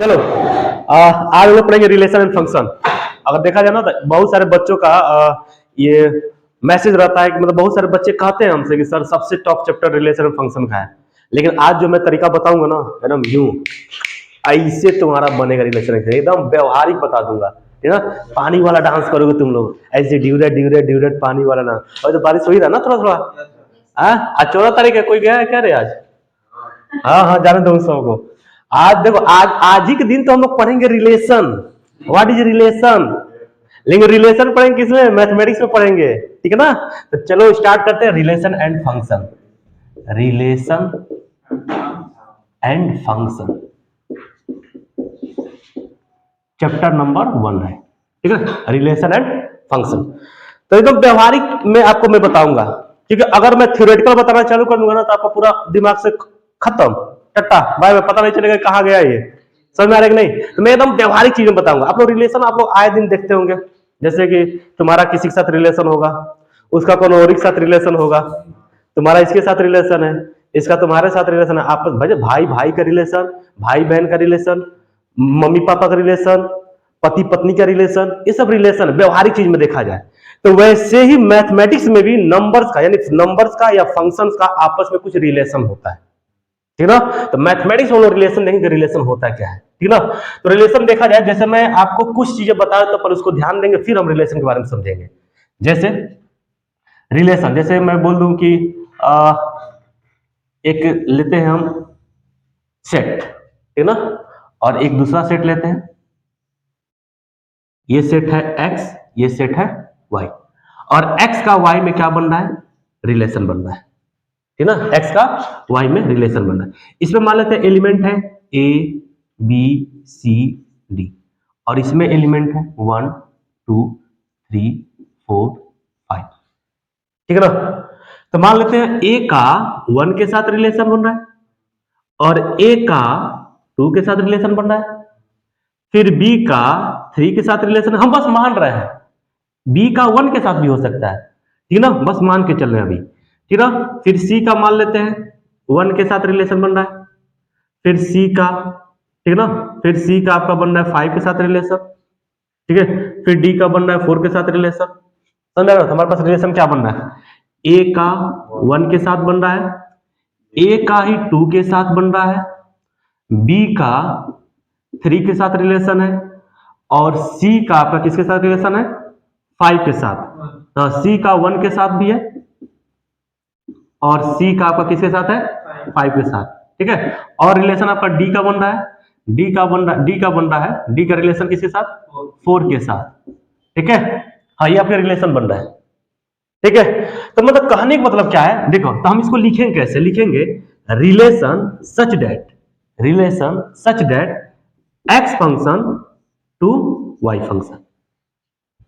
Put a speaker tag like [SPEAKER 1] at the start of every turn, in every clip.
[SPEAKER 1] चलो आज हम लोग पढ़ेंगे रिलेशन एंड फंक्शन। अगर देखा जाए ना तो बहुत सारे बच्चों का ये मैसेज रहता है कि मतलब बहुत सारे बच्चे कहते हैं हमसे कि सर सबसे top chapter relation and function का है। लेकिन आज जो मैं तरीका बताऊंगा ना एकदम यूं ऐसे तुम्हारा बनेगा रिलेशन, एकदम व्यवहारिक बता दूंगा, है ना। पानी वाला डांस करोगे तुम लोग ऐसे ड्यूरेट ड्यूरेट ड्यूरेट पानी वाला डांस। और जो बारिश हुई था ना थोड़ा थोड़ा आज 14 तारीख है, कोई गया है क्या रे आज? हाँ हाँ जाने दो उन सबको। आज देखो आज ही के दिन तो हम लोग पढ़ेंगे रिलेशन। What is relation? लेकिन रिलेशन पढ़ेंगे किसमें? मैथमेटिक्स में पढ़ेंगे, ठीक है ना। तो चलो स्टार्ट करते हैं relation and function. Relation and function chapter number 1 है, ठीक है, रिलेशन एंड फंक्शन। तो एकदम व्यवहारिक में आपको मैं बताऊंगा, क्योंकि अगर मैं थ्योरेटिकल बताना चालू कर दूंगा ना तो आपका पूरा दिमाग से खत्म टट्टा बाय बाय, पता नहीं चलेगा कहाँ गया ये, समझ में आ रहा है कि नहीं। तो मैं एकदम व्यवहारिक चीजें बताऊंगा। आप लोग रिलेशन आप लोग आए दिन देखते होंगे, जैसे कि तुम्हारा किसी के साथ रिलेशन होगा, उसका कौन और के साथ रिलेशन होगा, तुम्हारा इसके साथ रिलेशन है, इसका तुम्हारे साथ रिलेशन है, आपस भाई भाई का रिलेशन, भाई बहन का रिलेशन, मम्मी पापा का रिलेशन, पति पत्नी का रिलेशन, ये सब रिलेशन व्यवहारिक चीज में देखा जाए। तो वैसे ही मैथमेटिक्स में भी नंबर्स का यानी नंबर्स का या फंक्शंस का आपस में कुछ रिलेशन होता है, ठीक ना। तो मैथमेटिक्स में रिलेशन देखेंगे, रिलेशन होता क्या है, ठीक ना। तो रिलेशन देखा जाए, जैसे मैं आपको कुछ चीजें बता तो पर उसको ध्यान देंगे, फिर हम रिलेशन के बारे में समझेंगे। जैसे रिलेशन, जैसे मैं बोल दूं कि एक लेते हैं हम सेट, ठीक ना, और एक दूसरा सेट लेते हैं। ये सेट है x, ये सेट है y, और x का y में क्या बन रहा है? रिलेशन बन रहा है, ठीक ना। x का y में रिलेशन बन रहा है। इसमें मान लेते हैं एलिमेंट है a b c d, और इसमें एलिमेंट है 1 2 3 4 5, ठीक है ना। तो मान लेते हैं a का 1 के साथ रिलेशन बन रहा है, और a का 2 के साथ रिलेशन बन रहा है, फिर b का 3 के साथ रिलेशन, हम बस मान रहे हैं। b का 1 के साथ भी हो सकता है, ठीक ना, बस मान के चल रहे हैं अभी, ठीक ना। फिर c का मान लेते हैं 1 के साथ रिलेशन बन रहा है, फिर c का, ठीक ना, फिर c का आपका बन रहा है 5 के साथ रिलेशन, ठीक है, फिर d का बन रहा है 4 के साथ रिलेशन। समझ रहे हो हमारे पास रिलेशन क्या बन रहा है? a का 1 के साथ बन रहा है, a का ही 2 के साथ बन रहा है, b का 3 के साथ रिलेशन है, और c का आपका किसके साथ रिलेशन है? 5 के साथ। तो c का 1 के साथ भी है, और c का आपका किसके साथ है? 5 के साथ, ठीक है। और रिलेशन आपका d का बन रहा है, d का बन रहा है, d का रिलेशन किसके साथ? 4 के साथ, ठीक है। हाँ ये आपका रिलेशन बन रहा है, ठीक है। तो मतलब कहने का मतलब क्या है, देखो तो हम इसको लिखेंगे कैसे? लिखेंगे relation such that x function to y function.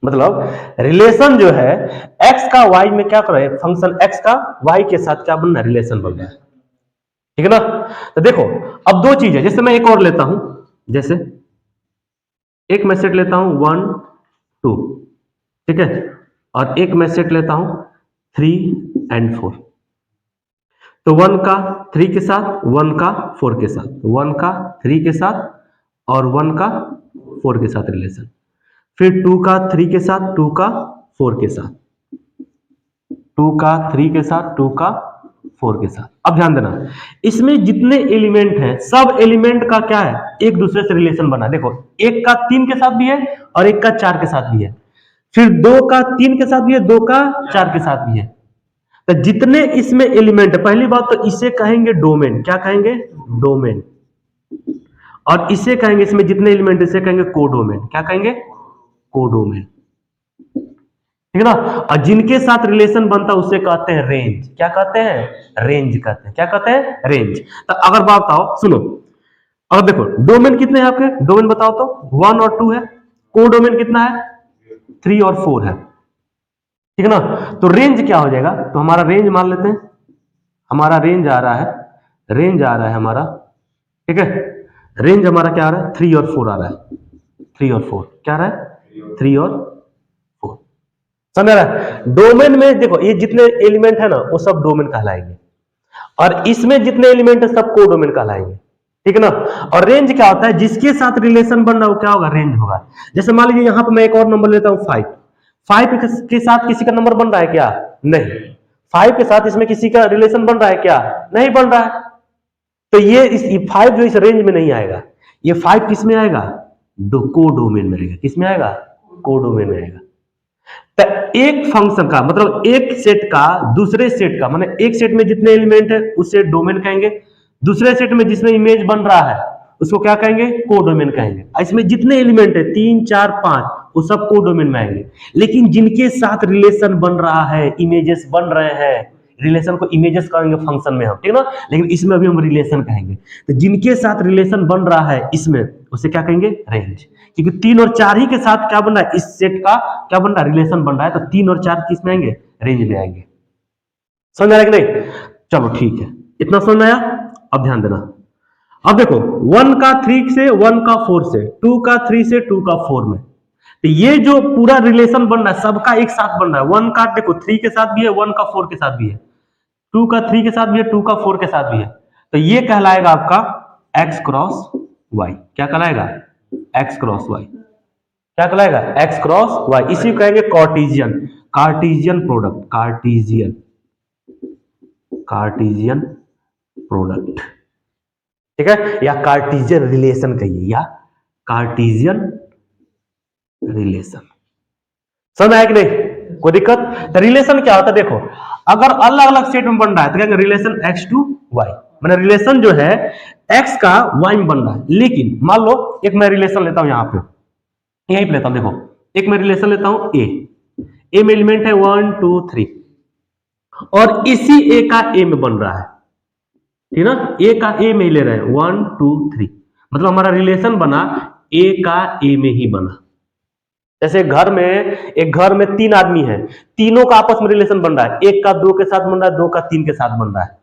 [SPEAKER 1] मतलब रिलेशन जो है x का y में क्या कर रहा है? फंक्शन x का y के साथ क्या बन रहा है? रिलेशन बन रहा है, ठीक है ना। तो देखो अब दो चीज है, जैसे मैं एक और लेता हूं, जैसे एक मैं सेट लेता हूं 1 2, ठीक है, और एक मैं सेट लेता हूं 3 and 4। तो 1 का 3 के साथ, 1 का 4 के साथ, 1 का 3 के साथ और 1 का 4 के साथ रिलेशन, फिर 2 का 3 के साथ, 2 का 4 के साथ, 2 का 3 के साथ, 2 का 4 के साथ। अब ध्यान देना, इसमें जितने एलिमेंट हैं सब एलिमेंट का क्या है? एक दूसरे से रिलेशन बना। देखो एक का 3 के साथ भी है और एक का 4 के साथ भी है, फिर 2 का 3 के साथ भी है, 2 का 4 के साथ भी है। तो जितने इसमें एलिमेंट है, पहली बात तो इसे कहेंगे डोमेन। क्या कहेंगे? डोमेन। और इसे कहेंगे, इसमें जितने एलिमेंट इसे कहेंगे कोडोमेन। क्या कहेंगे? कोडोमेन, ठीक है ना। और जिनके साथ रिलेशन बनता है उसे कहते हैं रेंज। क्या कहते हैं? रेंज कहते हैं। क्या कहते हैं? रेंज। तो अगर बात बताओ, सुनो, अगर देखो डोमेन कितने हैं आपके? डोमेन बताओ तो 1 और 2 है। कोडोमेन कितना है? 3 और 4 है, ठीक है ना। तो रेंज क्या हो जाएगा? तो हमारा रेंज मान लेते हैं, हमारा रेंज आ रहा है हमारा, ठीक है। रेंज हमारा क्या आ रहा है? 3 और 4 आ रहा है। 3 और 4 क्या आ रहा है? 3 और 4, समझ रहा है। डोमेन में देखो ये जितने एलिमेंट है ना वो सब डोमेन कहलाएंगे, और इसमें जितने एलिमेंट है सब कोडोमेन कहलाएंगे, ठीक है ना। और रेंज क्या होता है, जिसके साथ रिलेशन बन रहा है वो क्या होगा, रेंज होगा। जैसे मान लीजिए यहाँ पे मैं एक और नंबर लेता हूँ 5, 5 के साथ किसी का नंबर बन रहा है क्या, नहीं। 5 के साथ इसमें किसी का रिलेशन बन रहा है क्या, नहीं बन रहा है। तो ये 5 जो इस रेंज में नहीं आएगा, ये 5 किस में आएगा, कोडोमेन में रहेगा। किस में आएगा, कोडोमेन में आएगा। तो एक फंक्शन का मतलब एक सेट का दूसरे सेट का, माने एक सेट में जितने एलिमेंट है उसे डोमेन कहेंगे, दूसरे सेट में जिसमें इमेज बन रहा है उसको क्या कहेंगे, कोडोमेन कहेंगे। इसमें जितने एलिमेंट है 3 4 5 वो सब कोडोमेन में आएंगे। लेकिन जिनके साथ रिलेशन बन रहा है, इमेजेस बन रहे हैं, रिलेशन को इमेजेस कहेंगे फंक्शन में हम, ठीक है ना, लेकिन इसमें अभी हम रिलेशन कहेंगे। तो जिनके साथ रिलेशन बन रहा है इसमें उसे क्या कहेंगे, रेंज। क्योंकि 3 और 4 ही के साथ क्या बन रहा है, इस सेट का क्या बन रहा है, रिलेशन बन रहा है। तो 3 और 4 किस में आएंगे, रेंज में आएंगे। समझ आ रहा है कि नहीं, चलो ठीक है, इतना समझ आया। अब ध्यान देना, अब देखो 1 का 3 से, 1 का 4 से, 2 का 3 से, 2 का 4 में, तो ये जो पूरा रिलेशन बन रहा है सबका एक साथ बन रहा है। 1 का देखो 3 के साथ भी है, 1 का 4 के साथ भी है, 2 का 3 के साथ भी है, 2 का 4 के साथ भी है। तो ये कहलाएगा आपका x क्रॉस y। क्या कहलाएगा, x क्रॉस y। क्या कहलाएगा, x क्रॉस y। इसी को कहेंगे Cartesian, Cartesian product, Cartesian, Cartesian product, ठीक है, या कार्टेशियन रिलेशन कहिए, या कार्टेशियन रिलेशन। समझ आया कि नहीं, कोई दिक्कत। रिलेशन क्या होता है, देखो अगर अलग अलग सेट में बन रहा है तो कहेंगे रिलेशन x टू y, मैंने रिलेशन जो है x का y में बन रहा है। लेकिन मान लो एक मैं रिलेशन लेता हूं यहां पे, यहीं पे लेता हूं, देखो एक मैं रिलेशन लेता हूं a में एलिमेंट है 1 2 3, और इसी a का a में बन रहा है, ठीक ना, a का a में ही ले रहे हैं 1 2 3, मतलब हमारा रिलेशन बना a का a में ही बना। जैसे एक घर में 3 आदमी हैं, तीनों का आपस में रिलेशन बन रहा है, एक का 2 के साथ बन रहा है, 2 का 3 के साथ बन रहा है।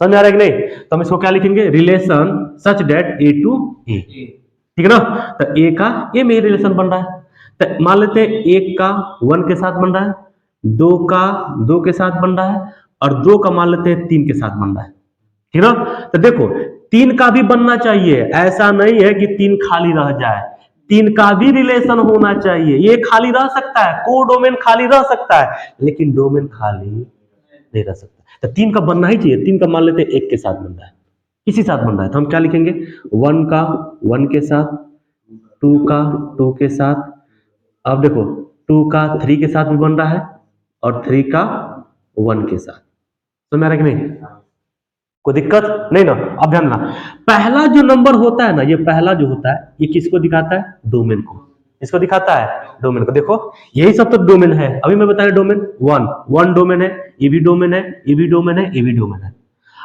[SPEAKER 1] समझ आ रहा है कि नहीं, तो हम इसको क्या लिखेंगे, relation such that a to a, ठीक है ना। तो a का a में रिलेशन बन रहा है, तो मान लेते हैं एक का 1 के साथ बन रहा है, 2 का 2 के साथ बन रहा है, और 2 का मान लेते हैं 3 के साथ बन रहा है, ठीक है ना। तो देखो 3 का भी बनना चाहिए, ऐसा नहीं है कि 3 खाली रह जाए, 3 का भी रिलेशन होना चाहिए। ये खाली रह सकता है, कोडोमेन खाली रह सकता है, लेकिन डोमेन खाली नहीं रह सकता। तो 3 का बनना ही चाहिए। 3 का मान लेते हैं 1 के साथ बन रहा है, किसी साथ बन रहा है, तो हम क्या लिखेंगे, 1 का 1 के साथ, 2 का 2 के साथ, अब देखो 2 का 3 के साथ भी बन रहा है, और 3 का 1 के साथ। तो मेरा कि नहीं, कोई दिक्कत नहीं ना। अब ध्यान देना, पहला जो नंबर होता है ना, ये पहला जो होता है ये किसको दिखाता है, डोमेन को। इसको दिखाता है डोमेन को। देखो यही सब तो डोमेन है, अभी मैं बताया डोमेन 1 डोमेन है, ये भी डोमेन है, ये भी डोमेन है, ये भी डोमेन है।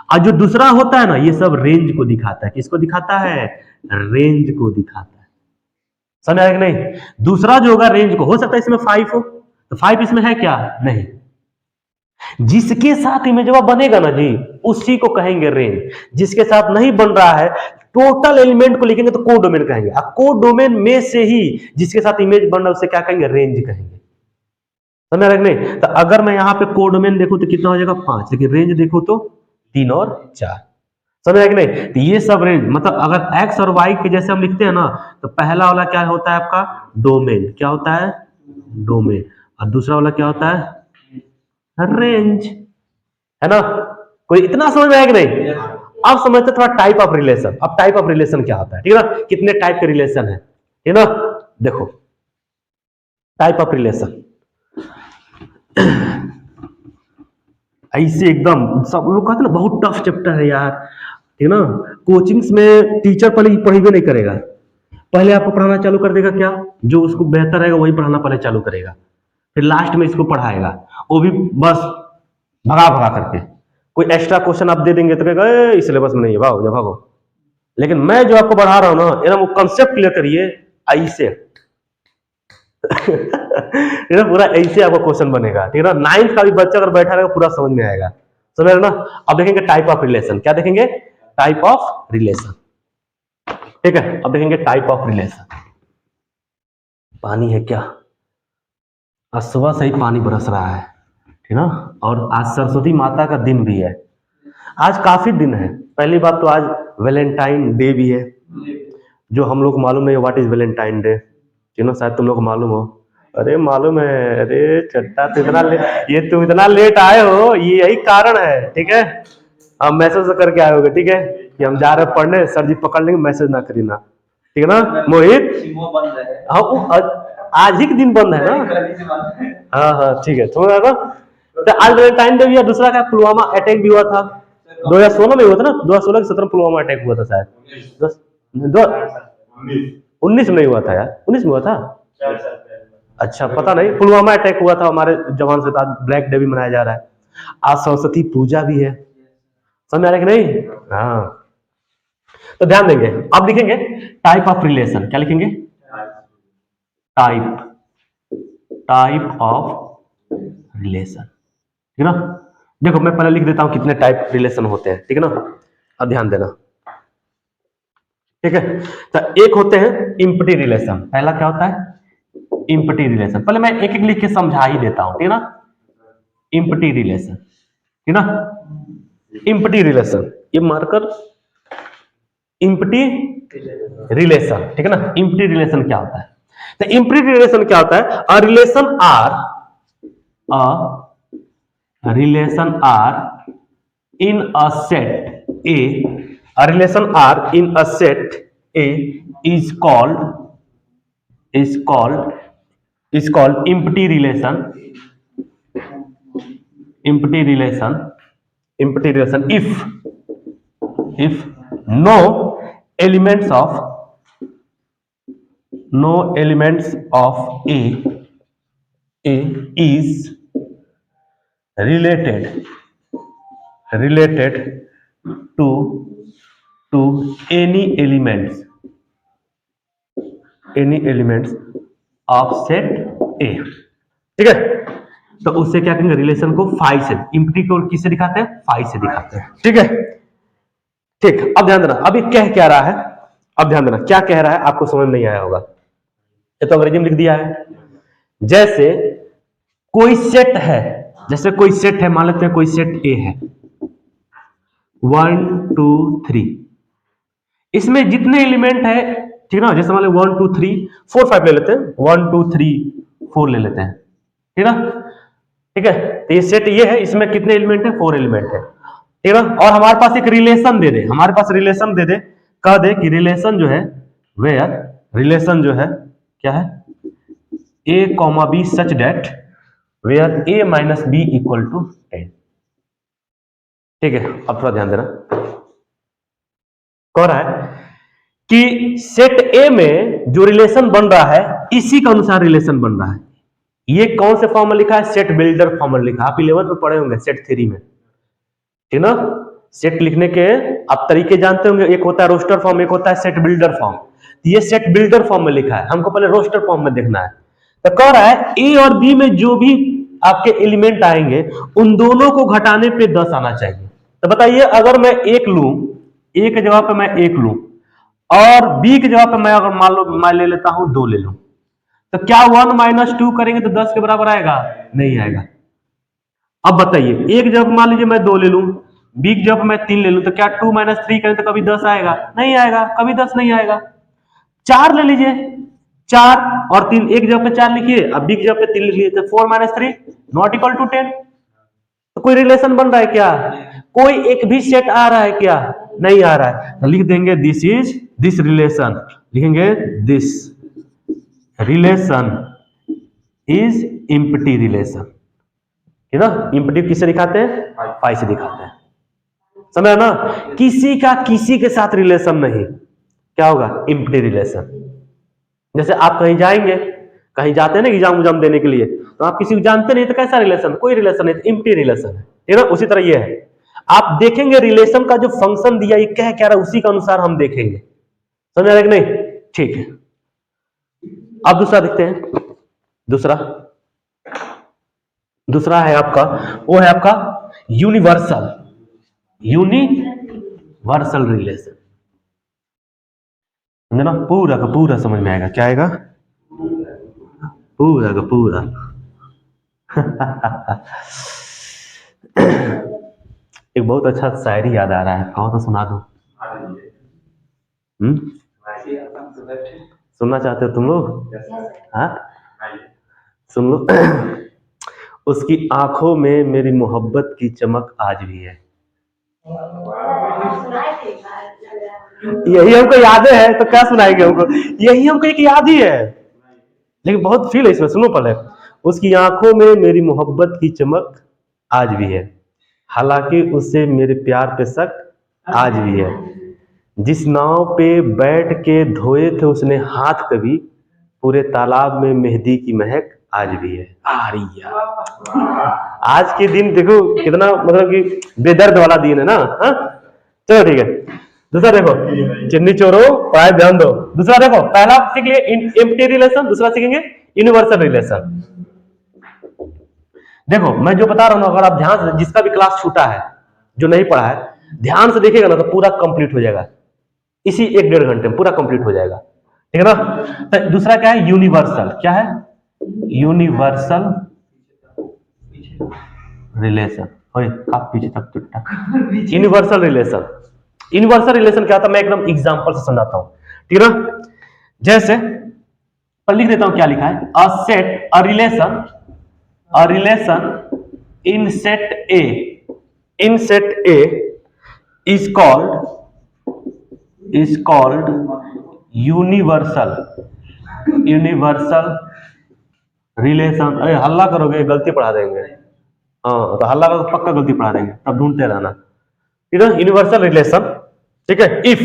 [SPEAKER 1] और जो दूसरा होता है ना, ये सब रेंज को दिखाता है। किसको दिखाता है, रेंज को दिखाता है। समझ आया कि नहीं, दूसरा जो होगा रेंज को, हो सकता है इसमें 5 हो, तो 5 इसमें है क्या, नहीं। जिसके साथ इमेजवा बनेगा ना जी, उसी को कहेंगे रेंज। जिसके साथ नहीं बन रहा है, टोटल एलिमेंट को लिखेंगे तो कोडोमेन कहेंगे। अब कोडोमेन में से ही जिसके साथ इमेज बन रहा है उसे क्या कहेंगे, रेंज कहेंगे। समझ रहे नहीं। तो अगर मैं यहाँ पे कोडोमेन देखूं तो कितना हो जाएगा, 5, लेकिन रेंज देखो तो 3 और 4। समझ रहे कि नहीं, तो ये सब रेंज, मतलब अगर एक्स और वाई के जैसे हम लिखते हैं ना, तो पहला वाला क्या होता है आपका, डोमेन। क्या होता है, डोमेन। और दूसरा वाला क्या होता है, रेंज, है ना। कोई इतना समझ में आया कि नहीं। अब समझते थोड़ा टाइप ऑफ रिलेशन। अब टाइप ऑफ रिलेशन क्या होता है, ठीक है ना, कितने टाइप के रिलेशन है, ठीक है ना। देखो टाइप ऑफ रिलेशन ऐसे एकदम सब लोग कहते हैं ना बहुत टफ चैप्टर है यार, ठीक है ना। कोचिंग्स में टीचर पढ़ी भी नहीं करेगा, पहले आपको पढ़ाना चालू कर देगा क्या, जो उसको बेहतर रहेगा वही पढ़ाना पहले चालू करेगा, फिर लास्ट में इसको पढ़ाएगा, वो भी बस भगा भगा करके। कोई एक्स्ट्रा क्वेश्चन आप दे देंगे तो कहेगा इस सिलेबस में नहीं है, भागो जा भागो। लेकिन मैं जो आपको बढ़ा रहा हूं ना, एकदम वो कंसेप्ट क्लियर करिए ऐसे पूरा ऐसे आपका क्वेश्चन बनेगा, ठीक है ना। 9th का भी बच्चा अगर बैठा रहेगा पूरा समझ में आएगा, समझ रहे ना। अब देखेंगे टाइप ऑफ रिलेशन। क्या देखेंगे, टाइप ऑफ रिलेशन, ठीक है। अब देखेंगे टाइप ऑफ रिलेशन। पानी है क्या, आज सुबह से ही पानी बरस रहा है, ठीक ना। और आज सरस्वती माता का दिन भी है, आज काफी दिन है। पहली बात तो आज वैलेंटाइन डे भी है, जो हम लोग को मालूम नहीं व्हाट इज वैलेंटाइन डे, शायद तुम लोग को मालूम हो। अरे मालूम है, अरे चट्टा तो ये तुम इतना लेट आए हो, ये यही कारण है, ठीक है। हम मैसेज करके आए होगे, ठीक है, कि हम जा रहे हैं पढ़ने, सर जी पकड़ लेंगे, मैसेज ना करीना, ठीक है ना मोहित। हाँ आज ही के दिन बंद है ना। हाँ हाँ ठीक है, समझ आया ना। तो आज वैलेंटाइन डे भी है, दूसरा क्या पुलवामा अटैक भी हुआ था 2016 में हुआ था ना, 2016 के 17 पुलवामा अटैक हुआ था शायद। 19 में नहीं हुआ था यार, 19 में हुआ था। अच्छा पता नहीं, पुलवामा अटैक हुआ था, हमारे जवान से, आज ब्लैक डे भी मनाया जा रहा है। आज सरस्वती पूजा भी है, समझ आ रहा है कि नहीं। हाँ तो ध्यान देंगे, अब लिखेंगे टाइप ऑफ रिलेशन, क्या लिखेंगे, टाइप ऑफ रिलेशन, ठीक है ना। देखो मैं पहले लिख देता हूं कितने टाइप रिलेशन होते हैं, ठीक है ना। अब ध्यान देना, ठीक है। तो एक होते हैं इम्पटी रिलेशन, पहला क्या होता है इम्पटी रिलेशन, पहले मैं एक एक लिख के समझा ही देता हूं, ठीक है ना। इम्पटी रिलेशन, ठीक है ना। इम्पटी रिलेशन, ये मार्कर इम्पटी रिलेशन, ठीक है ना। इम्पटी रिलेशन क्या होता है, तो इम्पटी रिलेशन क्या होता है, a relation R in a set A, a relation R in a set A is called empty relation if no elements of A is related to any elements of set A, ठीक है। तो उससे क्या कहेंगे, relation को phi से, empty को किससे दिखाते हैं, फाई से दिखाते हैं, ठीक है। ठीक, अब ध्यान देना, अब ये कह क्या रहा है, अब ध्यान देना क्या कह रहा है, आपको समझ नहीं आया होगा, ये तो अंग्रेजी में लिख दिया है। जैसे कोई सेट है, मान लेते हैं कोई सेट ए है 1 2 3, इसमें जितने एलिमेंट है, ठीक ना, जैसे मान लो 1 2 3 4 5 ले लेते हैं, 1 2 3 4 ले लेते हैं, ठीक ना, ठीक है। तो ये सेट ये है, इसमें कितने एलिमेंट है, 4 एलिमेंट है, ठीक है। और हमारे पास एक रिलेशन दे दे, कह दे कि रिलेशन जो है, वेयर रिलेशन जो है क्या है, a comma b such that where a minus b equal to 10, ठीक है। अब थोड़ा ध्यान देना, कह रहा है कि सेट ए में जो रिलेशन बन रहा है, इसी के अनुसार रिलेशन बन रहा है। ये कौन से फॉर्म में लिखा है, सेट बिल्डर फॉर्म में लिखा है, आप 11th में पढ़े होंगे सेट थ्योरी में, ठीक ना। सेट लिखने के आप तरीके जानते होंगे, एक होता है रोस्टर फॉर्म, एक होता है सेट बिल्डर फॉर्म। ये सेट बिल्डर फॉर्म में लिखा है, हमको पहले रोस्टर फॉर्म में देखना है। तो कह रहा है ए और बी में जो भी आपके एलिमेंट आएंगे, उन दोनों को घटाने पे 10 आना चाहिए। तो बताइए, अगर मैं एक लूं, ए के जगह पे मैं एक लूं, और बी के जगह पे मैं अगर मान लो मैं ले लेता हूं 2 ले लूं, तो क्या 1 माइनस 2 करेंगे तो 10 के बराबर आएगा, नहीं आएगा। अब बताइए, एक जगह मान लीजिए मैं 2 ले लूं, बी की जगह मैं 3 ले लूं, तो क्या 2 माइनस 3 करें तो कभी 10 आएगा, नहीं आएगा, कभी 10 नहीं आएगा। 4 ले लीजिए, 4 और 3 एक जगह पे 4 लिखिए, अब बी की जगह पे 3 लिख लीजिए, तो 4 माइनस 3 नॉट इक्वल टू 10। तो कोई रिलेशन बन रहा है क्या, कोई एक भी सेट आ रहा है क्या, नहीं आ रहा है। तो लिख देंगे दिस रिलेशन, लिखेंगे this relation is empty relation, है ना। इम्पटी किससे दिखाते हैं, फाई से दिखाते हैं, समझ ना। किसी का किसी के साथ रिलेशन नहीं, क्या होगा, इम्पटी रिलेशन। जैसे आप कहीं जाएंगे, कहीं जाते हैं ना एग्जाम देने के लिए, तो आप किसी को जानते नहीं, तो कैसा रिलेशन, कोई रिलेशन नहीं, इम्पटी रिलेशन है ना। उसी तरह ये है, आप देखेंगे रिलेशन का जो फंक्शन दिया, ये कह क्या रहा है, उसी के अनुसार हम देखेंगे, समझ आ रहा है कि नहीं, ठीक है। अब दूसरा देखते हैं, दूसरा है आपका, वो है आपका यूनिवर्सल रिलेशन, ना, पूरा का पूरा समझ में आएगा, क्या आएगा, पूरा का पूरा। एक बहुत अच्छा शायरी याद आ रहा है, कहो तो सुना दो। सुनना चाहते हो तुम लोग? हाँ, सुन लो। उसकी आंखों में मेरी मोहब्बत की चमक आज भी है। यही हमको याद है तो क्या सुनाएंगे हमको, यही हमको एक याद ही है, लेकिन बहुत फील है इसमें। सुनो पहले। उसकी आंखों में मेरी मोहब्बत की चमक आज भी है, हालांकि उससे मेरे प्यार पे शक आज भी है। जिस नाव पे बैठ के धोए थे उसने हाथ कभी, पूरे तालाब में मेहंदी की महक आज भी है। आ रही है। आज के दिन देखो कितना मतलब कि बेदर्द वाला दिन है ना। हाँ, चलो ठीक है। दूसरा देखो, चिन्नी चोरो पढ़ाई ध्यान दो। दूसरा देखो, पहला सीख लिए एम्प्टी रिलेशन, दूसरा सीखेंगे यूनिवर्सल रिलेशन। देखो मैं जो बता रहा हूं, अगर आप ध्यान से, जिसका भी क्लास छूटा है, जो नहीं पढ़ा है, ध्यान से देखिएगा ना तो पूरा कंप्लीट हो जाएगा, इसी 1-1.5 घंटे में पूरा कंप्लीट हो जाएगा, ठीक है ना। तो दूसरा क्या है? यूनिवर्सल। क्या है? Universal relation. पीछे तक टूटा। Universal relation. यूनिवर्सल रिलेशन क्या होता है, मैं एकदम एग्जांपल से समझाता हूं, ठीक है ना। जैसे पर लिख देता हूं क्या लिखा है, a set, a relation in set A is called universal relation. अरे हल्ला करोगे गलती पढ़ा देंगे। हाँ तो हल्ला करो पक्का गलती पढ़ा देंगे, तब ढूंढते रहना, ठीक है। यूनिवर्सल रिलेशन, ठीक है। If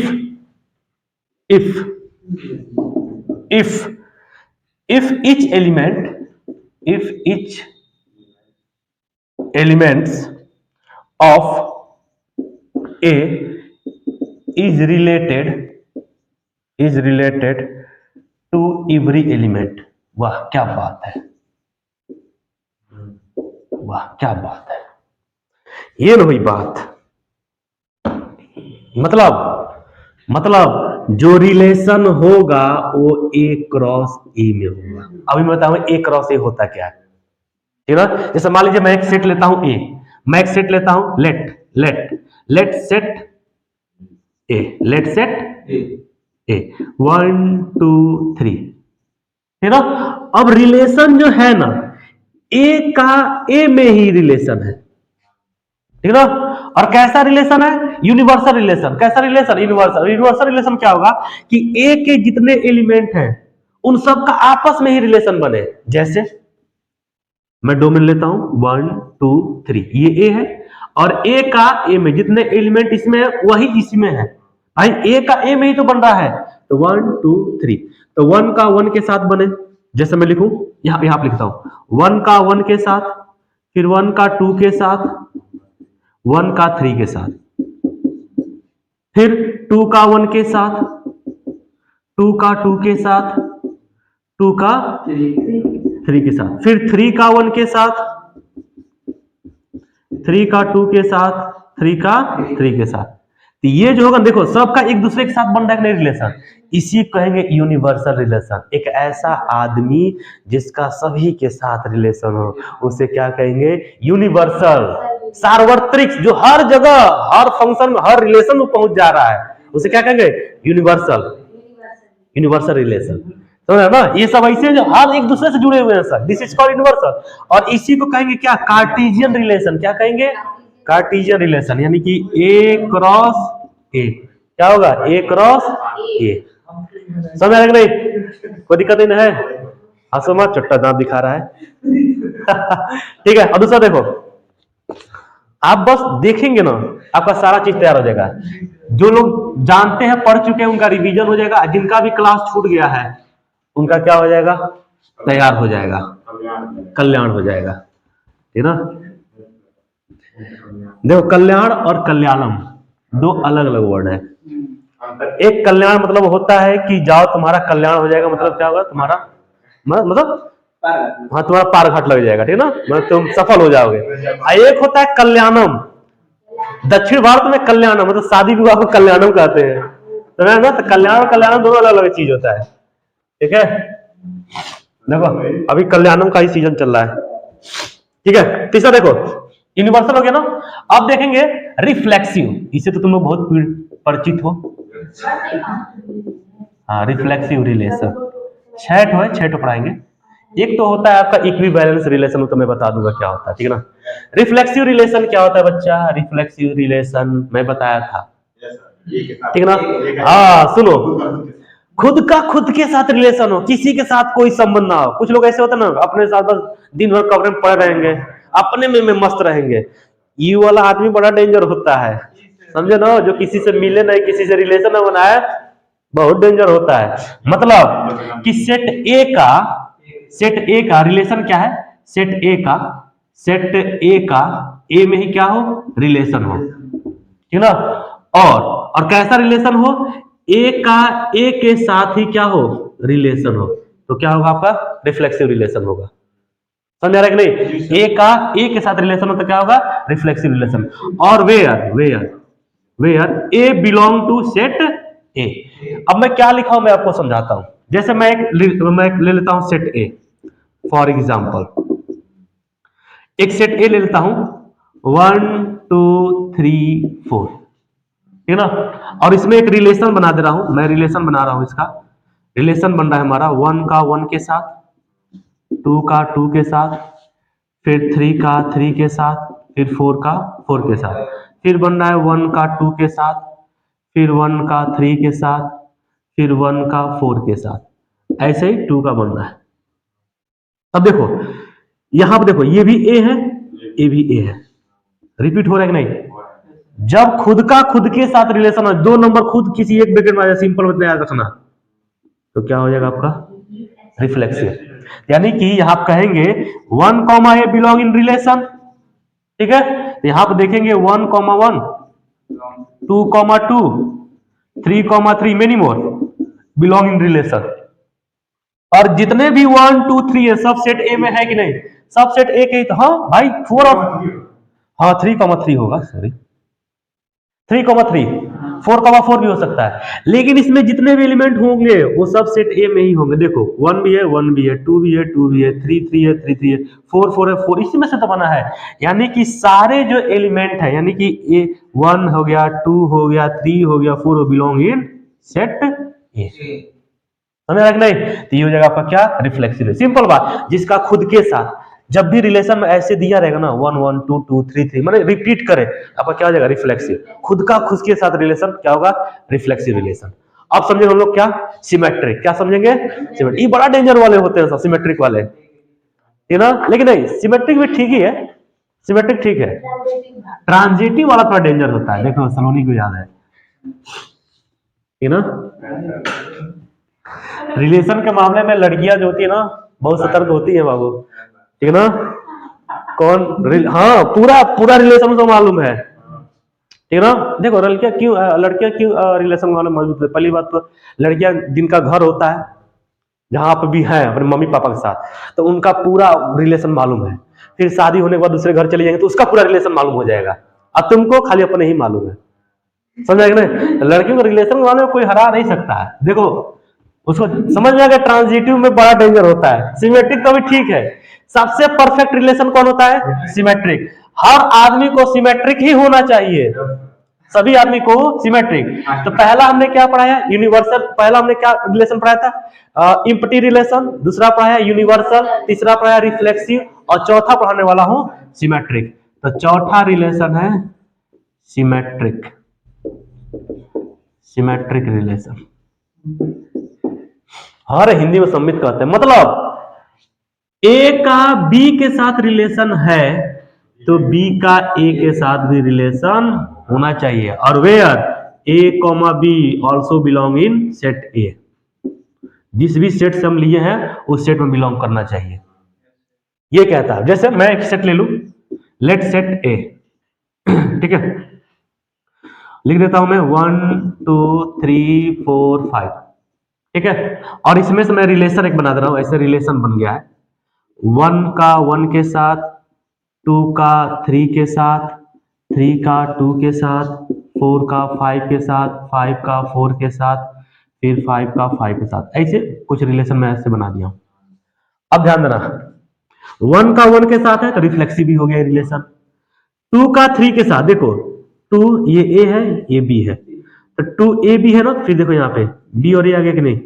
[SPEAKER 1] each elements of A is related to every element। वाह क्या बात है, वाह क्या बात है, ये ना हुई बात। मतलब जो रिलेशन होगा वो A क्रॉस ए में होगा। अभी मैं बताऊं A क्रॉस ए होता क्या है, ठीक है। जैसे मान लीजिए मैं एक सेट लेता हूं A, मैं एक सेट लेता हूं लेट सेट ए 1 2 3, है ना। अब रिलेशन जो है ना, ए का ए में ही रिलेशन है, ठीक है ना। और कैसा रिलेशन है? Universal relation. कैसा रिलेशन? यूनिवर्सल रिलेशन क्या होगा कि ए के जितने एलिमेंट हैं उन सब का आपस में ही रिलेशन बने। जैसे मैं डोमेन लेता हूं 1 2 3, ये ए है, और ए का ए में जितने एलिमेंट इसमें है वही इसमें है। भाई ए का ए में ही तो बन रहा है, तो 1 2 3, तो 1 का 1 के साथ बने। जैसे मैं लिखूं यहां लिखता हूं 1 का 1 के साथ, फिर 1 का 2 के साथ, 1 का 3 के साथ, फिर 2 का 1 के साथ, 2 का 2 के साथ, 2 का 3 के साथ, फिर 3 का 1 के साथ, 3 का 2 के साथ, 3 का 3 के साथ। तो ये जो होगा देखो सबका एक दूसरे के साथ बन रहा है नहीं रिलेशन, इसी कहेंगे यूनिवर्सल रिलेशन। एक ऐसा आदमी जिसका सभी के साथ रिलेशन हो उसे क्या कहेंगे? यूनिवर्सल, सार्वत्रिक, जो हर जगह हर फंक्शन में हर रिलेशन में पहुंच जा रहा है, उसे क्या कहेंगे? Universal relation. समझ ना, ये सब ऐसे जो हर एक दूसरे से जुड़े हुए हैं sir, this is called universal. और इसी को कहेंगे क्या? Cartesian relation. क्या कहेंगे? कार्टेशियन रिलेशन, यानी कि ए क्रॉस ए। क्या होगा? ए क्रॉस ए। समझ आ रहा नहीं? कोई दिक्कत नहीं है? हंसो मत, चट्टा दांत दिखा रहा है। ठीक है। और दूसरा देखो, आप बस देखेंगे ना आपका सारा चीज तैयार हो जाएगा। जो लोग जानते हैं पढ़ चुके हैं उनका रिवीजन हो जाएगा, जिनका भी क्लास छूट गया है उनका क्या हो जाएगा? तैयार हो जाएगा, कल्याण हो जाएगा, ठीक ना। देखो कल्याण और कल्याणम दो अलग अलग वर्ड है। एक कल्याण मतलब होता है कि जाओ तुम्हारा कल्याण हो जाएगा, मतलब क्या होगा? तुम्हारा मतलब हाँ तुम्हारा पार घाट लग जाएगा, ठीक है ना, मतलब तुम सफल हो जाओगे। एक होता है कल्याणम, दक्षिण भारत में कल्याणम मतलब शादी विवाह को कल्याणम कहते हैं, तो ना, तो कल्याण और कल्याणम दोनों अलग अलग चीज होता है, ठीक है। देखो अभी कल्याणम का ही सीजन चल रहा है, ठीक है। तीसरा देखो यूनिवर्सल हो गया ना। अब देखेंगे रिफ्लेक्सिव, इसे तो तुम लोग बहुत परिचित हो। हाँ, रिफ्लेक्सिव रिलेशन 6 पढ़ाएंगे। एक तो होता है आपका इक्विवेलेंस रिलेशन, तो मैं बता दूंगा क्या होता है, ठीक है ना। रिफ्लेक्सिव रिलेशन क्या होता है बच्चा? रिफ्लेक्सिव रिलेशन मैं बताया था, ठीक है ना। हाँ सुनो, खुद का खुद के साथ रिलेशन हो, किसी के साथ कोई संबंध ना हो। कुछ लोग ऐसे होते हैं ना, अपने साथ बस दिन भर कमरे में पड़े रहेंगे, अपने में मस्त रहेंगे। ये वाला आदमी बड़ा डेंजर होता है, समझे ना। जो किसी से मिले नहीं, किसी से रिलेशन ना बनाए, बहुत डेंजर होता है। मतलब कि सेट ए का रिलेशन क्या है? सेट ए का ए में ही क्या हो? रिलेशन हो, ठीक ना। और कैसा रिलेशन हो? ए का ए के साथ ही क्या हो? रिलेशन हो। तो क्या होगा आपका? रिफ्लेक्सिव रिलेशन होगा। समझ आ रहा है कि नहीं? ए का ए के साथ रिलेशन हो तो क्या होगा? Reflexive relation. और where A belong to set A. अब मैं क्या लिखा हूं मैं आपको समझाता हूं। जैसे मैं एक ले लेता हूं सेट ए, फॉर एग्जाम्पल एक सेट ए ले लेता हूं 1 2 3 4, ठीक है ना। और इसमें एक रिलेशन बना दे रहा हूं, मैं रिलेशन बना रहा हूं। इसका रिलेशन बन रहा है हमारा 1 का 1 के साथ, 2 का 2 के साथ, फिर 3 का 3 के साथ, फिर 4 का 4 के साथ, फिर बन रहा है 1 का 2 के साथ, फिर 1 का 3 के साथ, फिर 1 का 4 के साथ, ऐसे ही 2 का बन रहा है। अब देखो यहां पर देखो, ये भी ए है, ये भी ए है। रिपीट हो रहा है कि नहीं? जब खुद का खुद के साथ रिलेशन हो, दो नंबर खुद किसी एक ब्रैकेट में आ जाए, सिंपल मतलब याद रखना, तो क्या हो जाएगा आपका? रिफ्लेक्सिव। यानी कि यहां आप कहेंगे 1 comma A belong in relation, ठीक है। तो यहां पर देखेंगे 1 comma 1, 2 comma 2, 3 comma 3, many more belong in relation. और जितने भी 1 2 3 है सब सेट ए में है कि नहीं? सब सेट ए के ही तो। हाँ भाई 4 ऑफ, हाँ 3,3 होगा, सॉरी 3,3, 4,4 भी हो सकता है। लेकिन इसमें जितने भी एलिमेंट होंगे वो सब सेट ए में ही होंगे। देखो 1 भी है, 1 भी है, 2 भी है, 2 भी है, 3 3 है, 3 3 है, 4 4 है, 4 इसी में से तो बना है। यानी कि सारे जो एलिमेंट है, यानी कि ए 1 हो गया, 2 हो गया, 3 हो गया, 4 बिलोंग इन सेट ए। समझ रहा कि नहीं? तो ये हो जाएगा आपका क्या? रिफ्लेक्सिव। सिंपल बात। जिसका खुद के साथ जब भी रिलेशन में ऐसे दिया रहेगा ना 1 1 2 2 3 3, माने रिपीट करे, आपका क्या हो जाएगा? रिफ्लेक्सिव। खुद का खुद के साथ रिलेशन क्या होगा? Reflexive relation. अब समझेंगे हम लोग क्या? सिमेट्रिक। क्या समझेंगे? सिमेट्रिक। ये बड़ा डेंजर वाले होते हैं सब सिमेट्रिक वाले, है ना। लेकिन नहीं, सिमेट्रिक भी ठीक ही है, सिमेट्रिक ठीक है। ट्रांजिटिव वाला थोड़ा डेंजर होता है। देखो सलोनी को याद है ना। रिलेशन के मामले में लड़कियां जो होती है ना बहुत सतर्क होती है बाबू, ठीक है ना। हाँ पूरा पूरा रिलेशन उसको मालूम है, ठीक है ना। देखो लड़कियां क्यों रिलेशन वाले मौजूद है? पहली बात तो लड़कियां जिनका घर होता है जहां आप भी हैं अपने मम्मी पापा के साथ, तो उनका पूरा रिलेशन मालूम है। फिर शादी होने के बाद दूसरे घर चले जाएंगे तो उसका पूरा रिलेशन मालूम हो जाएगा। अब तुमको खाली अपने ही मालूम है, समझ ना। लड़कियों का रिलेशन वाले में कोई हरा नहीं सकता है। देखो उसको समझ में आ गया, ट्रांजिटिव में बड़ा डेंजर होता है। सिमेट्रिक का भी ठीक है। सबसे परफेक्ट रिलेशन कौन होता है? सिमेट्रिक। हर आदमी को सिमेट्रिक ही होना चाहिए, सभी आदमी को सिमेट्रिक। तो पहला हमने क्या पढ़ाया? यूनिवर्सल। पहला हमने क्या रिलेशन पढ़ाया था? Empty relation. दूसरा पढ़ाया यूनिवर्सल, तीसरा पढ़ाया रिफ्लेक्सिव, और चौथा पढ़ाने वाला हूं सिमेट्रिक। तो चौथा रिलेशन है सिमेट्रिक, सिमेट्रिक रिलेशन। हर हिंदी में सम्मित कहते हैं। मतलब ए का बी के साथ रिलेशन है तो बी का ए के साथ भी रिलेशन होना चाहिए। और where A comma b also belong in set A. जिस भी सेट से हम लिए हैं उस सेट में बिलोंग करना चाहिए, ये कहता है। जैसे मैं एक सेट ले लू, लेट सेट ए, ठीक है। लिख देता हूं मैं 1 2 3 4 5, ठीक है। और इसमें से मैं रिलेशन एक बना दे रहा हूं। ऐसे रिलेशन बन गया है 1 का 1 के साथ, 2 का 3 के साथ, 3 का 2 के साथ, 4 का 5 के साथ, 5 का 4 के साथ, फिर 5 का 5 के साथ। ऐसे कुछ रिलेशन मैं ऐसे बना दिया हूं। अब ध्यान देना, 1 का 1 के साथ है तो रिफ्लेक्सिव भी हो गया रिलेशन। 2 का 3 के साथ, देखो 2 ये ए है, ये बी है, तो 2ab है ना, फिर देखो यहाँ पे b और a आ गया कि नहीं,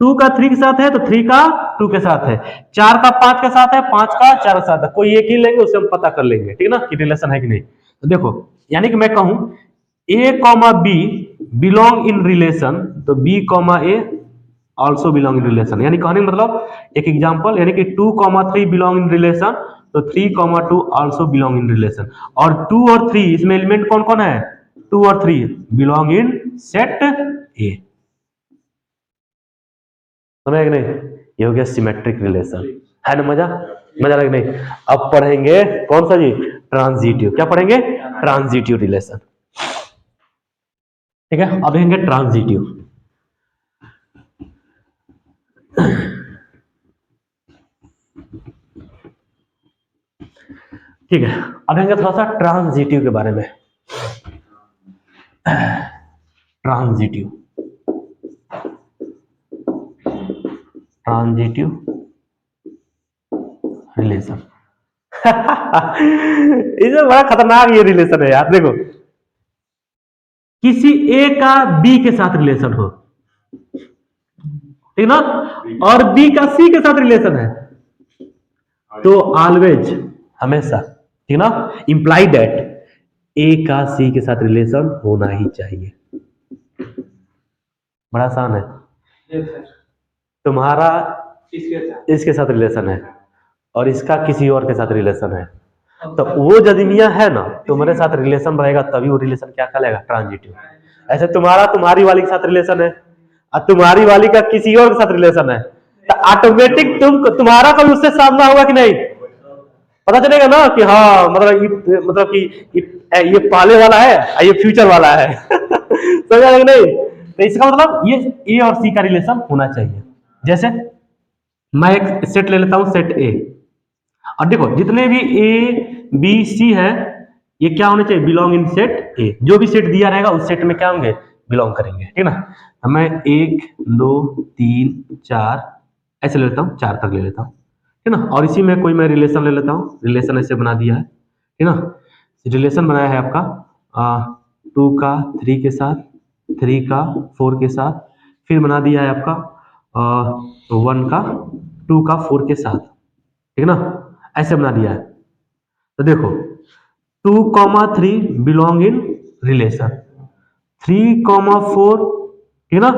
[SPEAKER 1] 2 का 3 के साथ है तो 3 का 2 के साथ है, 4 का 5 के साथ है, 5 का 4 के साथ है, कोई एक ही लेंगे उससे हम पता कर लेंगे, ठीक है ना, कि रिलेशन है कि नहीं। तो देखो यानी कि मैं कहूं a comma b belong in relation, तो b comma a also belong in relation, यानी कहने का मतलब एक एग्जांपल, यानी कि 2 कॉमा 3 बिलोंग इन रिलेशन, तो 3 comma 2 also belong in relation, और 2 और 3 इसमें एलिमेंट कौन कौन है, 2 और 3 बिलोंग इन सेट ए। समझ नहीं, ये हो गया सिमेट्रिक रिलेशन, है ना, मजा मजा लग नहीं। अब पढ़ेंगे कौन सा जी, ट्रांजिटिव, क्या पढ़ेंगे, ट्रांजिटिव रिलेशन, ठीक है। अब देखेंगे ट्रांजिटिव, ठीक है। अब देखेंगे थोड़ा सा ट्रांजिटिव के बारे में, ट्रांजिटिव, ट्रांजिटिव रिलेशन इसे बड़ा खतरनाक ये रिलेशन है यार। देखो किसी ए का बी के साथ रिलेशन हो, ठीक ना, और बी का सी के साथ रिलेशन है, तो ऑलवेज, हमेशा, ठीक ना, इंप्लाई दैट ए का सी के साथ रिलेशन होना ही चाहिए। बड़ा आसान है, तुम्हारा इसके साथ रिलेशन है और इसका किसी और के साथ रिलेशन है, तो वो यदि मियाँ है ना, तुम्हारे साथ रिलेशन रहेगा तभी वो रिलेशन क्या कहलाएगा, ट्रांजिटिव। ऐसे तुम्हारा तुम्हारी वाली के साथ रिलेशन है और तुम्हारी वाली का किसी और के साथ रिलेशन है, तो ऑटोमेटिक तुम्हारा कभी उससे सामना होगा कि नहीं, पता चलेगा ना कि हाँ मतलब कि ये पहले वाला है ये फ्यूचर वाला है समझा कि नहीं। तो इसका मतलब ये ए और सी का रिलेशन होना चाहिए। जैसे मैं एक सेट ले लेता हूं, सेट ए, और देखो जितने भी ए बी सी है ये क्या होने चाहिए, बिलोंग इन सेट ए, जो भी सेट दिया रहेगा उस सेट में क्या होंगे, बिलोंग करेंगे, ठीक ना। मैं 1 2 3 4 ऐसे ले लेता हूँ, 4 तक ले लेता हूँ, ठीक ना, और इसी में कोई मैं रिलेशन ले लेता हूँ, रिलेशन ऐसे बना दिया है, ठीक ना। रिलेशन बनाया है आपका 2 का 3 के साथ, 3 का 4 के साथ, फिर बना दिया है आपका 1 का 2 का 4 के साथ, ठीक ना, ऐसे बना दिया है। तो देखो 2 comma 3 belong in relation, 3 comma 4, ठीक ना,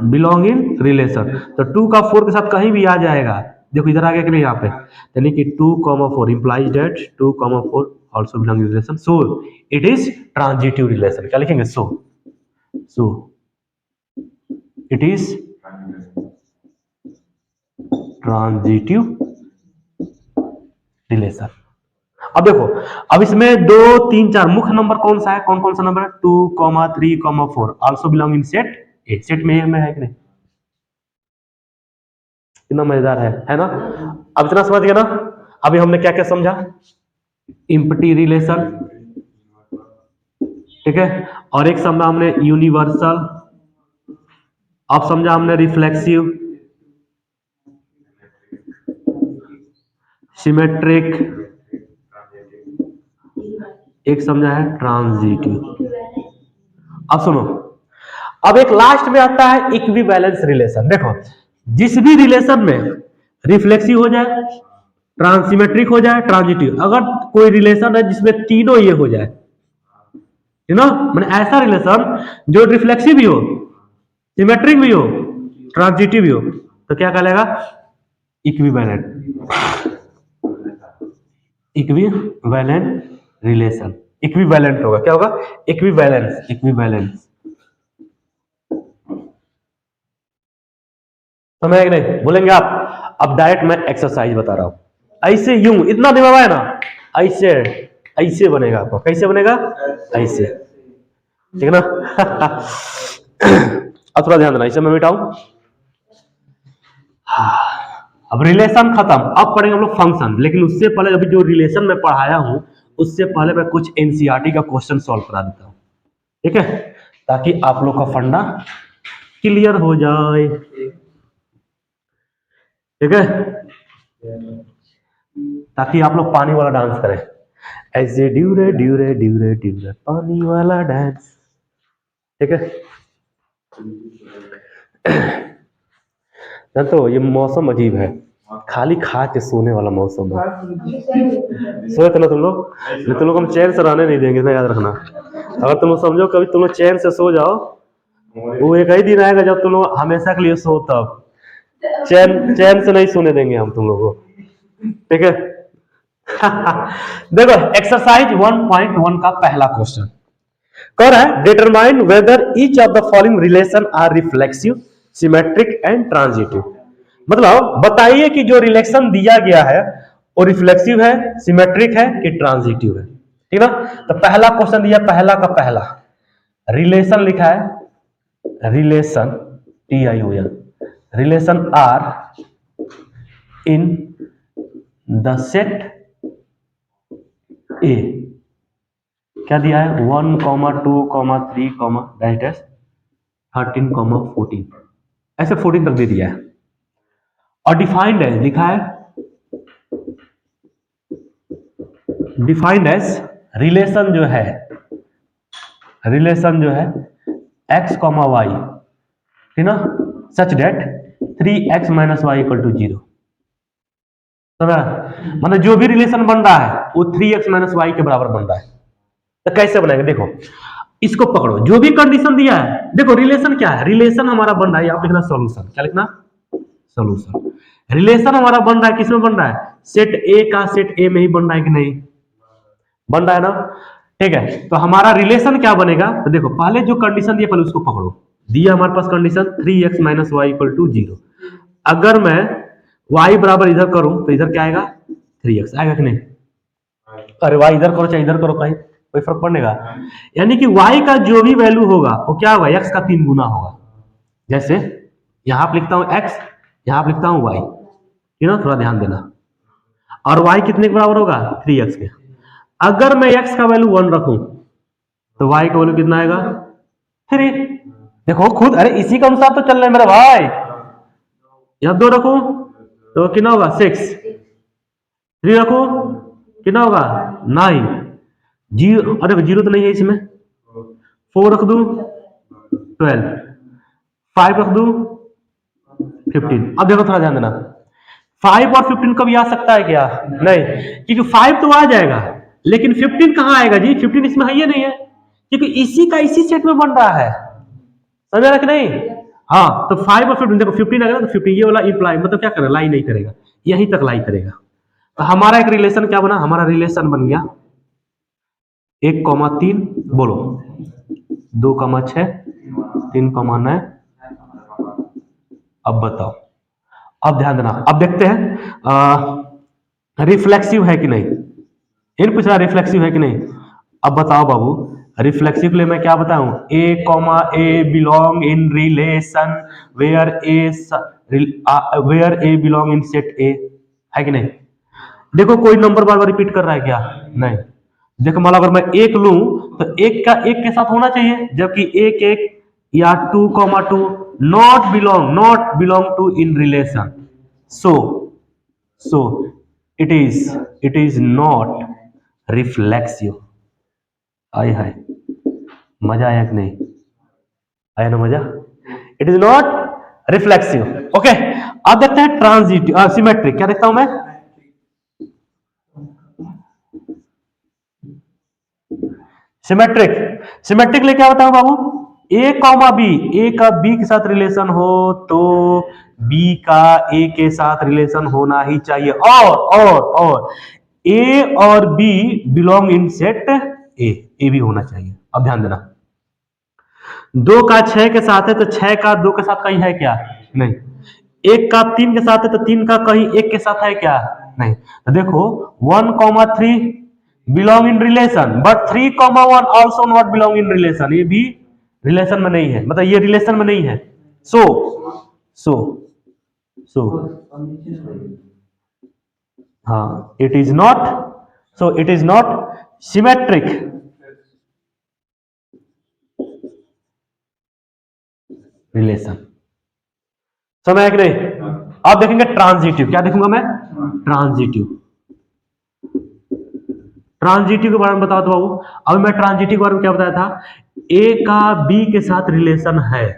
[SPEAKER 1] बिलोंग इन रिलेशन, तो 2 का 4 के साथ कहीं भी आ जाएगा, देखो इधर आ गया कि नहीं यहाँ पे, यानी कि 2 comma 4 implies that 2 comma 4 also belong in relation, so it is transitive relation. क्या लिखेंगे, so it is transitive relation. अब देखो, अब इसमें 2 3 4 मुख्य नंबर कौन सा है, कौन कौन सा नंबर है, 2 3 4 also belong in set A, set में है कि नहीं, कितना मजेदार है ना। अब इतना समझ गया ना। अभी हमने क्या क्या समझा, इम्पटी रिलेशन, ठीक है, और एक समझा हमने यूनिवर्सल, अब समझा हमने रिफ्लेक्सिव, सिमेट्रिक, एक समझा है ट्रांजिटिव। अब सुनो, अब एक लास्ट में आता है इक्विवेलेंस रिलेशन। देखो जिस भी रिलेशन में रिफ्लेक्सिव हो जाए, ट्रांसिमेट्रिक हो जाए, ट्रांजिटिव, अगर कोई रिलेशन है जिसमें तीनों ये हो जाए, यू नो, मैंने ऐसा रिलेशन जो रिफ्लेक्सिव भी हो, सिमेट्रिक भी हो, ट्रांजिटिव भी हो, तो क्या कहलाएगा, इक्विवेलेंट, इक्विवेलेंट रिलेशन, इक्विवेलेंट होगा, क्या होगा, इक्विवेलेंस, इक्विवेलेंस, समझ कि नहीं, बोलेंगे आप। अब डायरेक्ट मैं एक्सरसाइज बता रहा हूं, ऐसे यूं इतना दिमाग है ना, ऐसे ऐसे बनेगा आपको, कैसे बनेगा, ऐसे, ठीक है ना अब थोड़ा ध्यान देना, इसे मैं मिटाऊं। अब रिलेशन खत्म, अब पढ़ेंगे हम लोग फंक्शन, लेकिन उससे पहले अभी जो रिलेशन में पढ़ाया हूं उससे पहले मैं कुछ एनसीईआरटी का क्वेश्चन सॉल्व करा देता हूं, ठीक है, ताकि आप लोग का फंडा क्लियर हो जाए, ठीक है, ताकि आप लोग पानी वाला डांस करें, ऐसे ड्यूरे ड्यूरे ड्यूरे ड्यूरे पानी वाला डांस, ठीक है। जानते हो ये मौसम अजीब है, खाली खा के सोने वाला मौसम है। सोए थे ना तुम लोग, तुम लोग हम चैन से रहने नहीं देंगे ना, याद रखना। अगर तुम लोग समझो कभी तुम लोग चैन से सो जाओ, वो एक ही दिन आएगा जब तुम लोग हमेशा के लिए सो, तब चैन से नहीं सोने देंगे हम तुम लोगों को, ठीक है। देखो एक्सरसाइज 1.1 का पहला क्वेश्चन कह रहा है determine whether each of the following relation are reflexive, symmetric and transitive. मतलब बताइए कि जो रिलेशन दिया गया है वो रिफ्लेक्सिव है, सिमेट्रिक है कि ट्रांजिटिव है, ठीक ना। तो पहला क्वेश्चन दिया, पहला का पहला रिलेशन लिखा है, relation TION, relation R in the set A, क्या दिया है 1, 2, 3, दैट इज 13, 14, ऐसे 14 तक दे दिया है। और डिफाइंड है, लिखा है डिफाइंड एज रिलेशन जो है x, y, ठीक ना, सच डेट 3x - y = 0। मतलब जो भी रिलेशन बन रहा है वो 3x - y के बराबर बन रहा है। तो कैसे बनेगा, देखो इसको पकड़ो, जो भी कंडीशन दिया है, देखो रिलेशन क्या है, रिलेशन हमारा बन रहा है, आप लिखना सॉल्यूशन, क्या लिखना, सॉल्यूशन। रिलेशन हमारा बन रहा है, किसमें बन रहा है, सेट ए का सेट ए में ही बन रहा है कि नहीं, बन रहा है ना, ठीक है। तो हमारा रिलेशन क्या बनेगा, तो देखो पहले जो कंडीशन दिया पहले उसको पकड़ो। दिया हमारे पास कंडीशन 3x - y = 0। अगर मैं y बराबर इधर करूं तो इधर क्या आएगा, 3x आएगा कि नहीं, अरे y इधर करो चाहे इधर करो, कहीं कोई फर्क पड़ेगा। यानी कि y का जो भी वैल्यू होगा वो क्या होगा, x का 3 गुना होगा। जैसे यहां पर लिखता हूं x, यहां पर लिखता हूं y, ठीक है, थोड़ा ध्यान देना। और y कितने के बराबर होगा, 3x के। अगर मैं x का वैल्यू 1 रखूं तो y का वैल्यू कितना आएगा, 3। देखो खुद, अरे इसी के अनुसार तो चल रहे हैं मेरे भाई। यहां 2 रखूं तो कितना होगा, 6। 3 रखूं कितना होगा, 9। 0, अरे 0 तो नहीं है इसमें। 4 रख दूं 12, 5 रख दूं 15। अब देखो थोड़ा ध्यान देना, 5 और 15 कभी आ सकता है क्या, नहीं, क्योंकि 5 तो आ जाएगा लेकिन 15 कहां आएगा जी, 15 इसमें है ही नहीं है, क्योंकि इसी का इसी सेट में बन रहा है, समझ रहा कि नहीं। हाँ, तो 5 और 15, देखो 15 आएगा तो 15 ये वाला इंप्लाई मतलब क्या करेगा, लाई नहीं करेगा, यहीं तक लाई करेगा। तो हमारा एक रिलेशन क्या बना, हमारा रिलेशन बन गया 1,3 बोलो, 2,6, 3,9। अब बताओ, अब ध्यान देना, अब देखते हैं रिफ्लेक्सिव है कि नहीं, इन पूछ रहा रिफ्लेक्सिव है कि नहीं। अब बताओ बाबू, रिफ्लेक्सिव के लिए मैं क्या बताऊं, A belong in relation where A belong in set A, है कि नहीं। देखो कोई नंबर बार बार रिपीट कर रहा है क्या, नहीं। देखो मतलब अगर मैं 1 लूं तो 1 का 1 के साथ होना चाहिए, जबकि 1 1 या 2,2 not belong to in relation, so it is not reflexive। आए हाय, मजा आया कि नहीं, आया ना मजा। It is not reflexive, okay. अब देखते हैं ट्रांजिटिव, सिमेट्रिक, क्या देखता हूं मैं, सिमेट्रिक लिए क्या बताऊं बाबू, ए का बी के साथ रिलेशन हो तो बी का ए के साथ रिलेशन होना ही चाहिए, और ए और B belong in set A भी होना चाहिए। अब ध्यान देना, 2 का 6 के साथ है तो 6 का 2 के साथ कहीं है क्या, नहीं। 1 का 3 के साथ है तो 3 का कहीं 1 के साथ है क्या, नहीं। तो देखो 1,3 belong in relation, but 3,1 also not belong in relation, ये भी रिलेशन में नहीं है, मतलब ये रिलेशन में नहीं है। सो हाँ, it is not symmetric relation, समझ कि नहीं। अब देखेंगे ट्रांजिटिव, क्या देखूंगा मैं, ट्रांजिटिव के बारे में बताओ तो बाबू। अब मैं ट्रांजिटिव के बारे में क्या बताया था, ए का बी के साथ रिलेशन है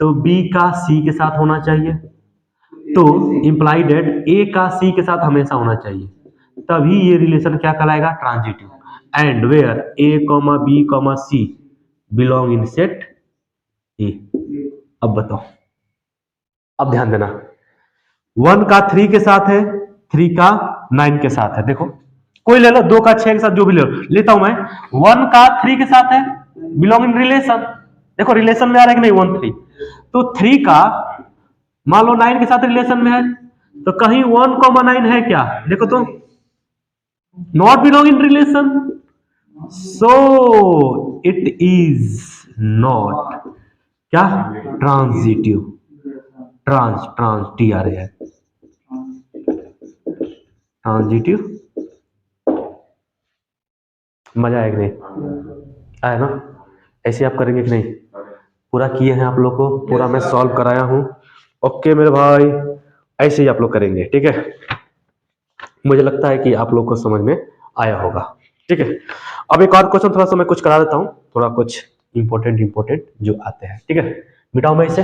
[SPEAKER 1] तो बी का सी के साथ होना चाहिए, तो इंप्लाई डेट ए का सी के साथ हमेशा होना चाहिए, तभी ये रिलेशन क्या कहलाएगा, transitive. And where A comma B comma C belong in set A. अब बताओ, अब ध्यान देना, 1 का 3 के साथ है, 3 का 9 के साथ है। देखो कोई ले लो, 2 का 6 के साथ, जो भी ले लो, लेता हूं मैं। 1 का 3 के साथ है, बिलोंग इन रिलेशन। देखो रिलेशन में आ रहा है कि नहीं, 1 3, तो 3 का मान लो 9 के साथ रिलेशन में है, तो कहीं 1,9 है क्या, देखो तो, not belong in relation, so it is not क्या, ट्रांजिटिव। ट्रांस टी आ रहा है, ट्रांजिटिव। मजा आएगा नहीं, आया ना? ऐसे आप करेंगे कि नहीं? पूरा किए हैं आप लोग को, पूरा मैं सॉल्व कराया हूं। ओके मेरे भाई, ऐसे ही आप लोग करेंगे, ठीक है? मुझे लगता है कि आप लोग को समझ में आया होगा, ठीक है? अब एक और क्वेश्चन थोड़ा सा मैं कुछ करा देता हूं, थोड़ा कुछ इंपॉर्टेंट जो आते हैं, ठीक है? मिटाऊं मैं इसे?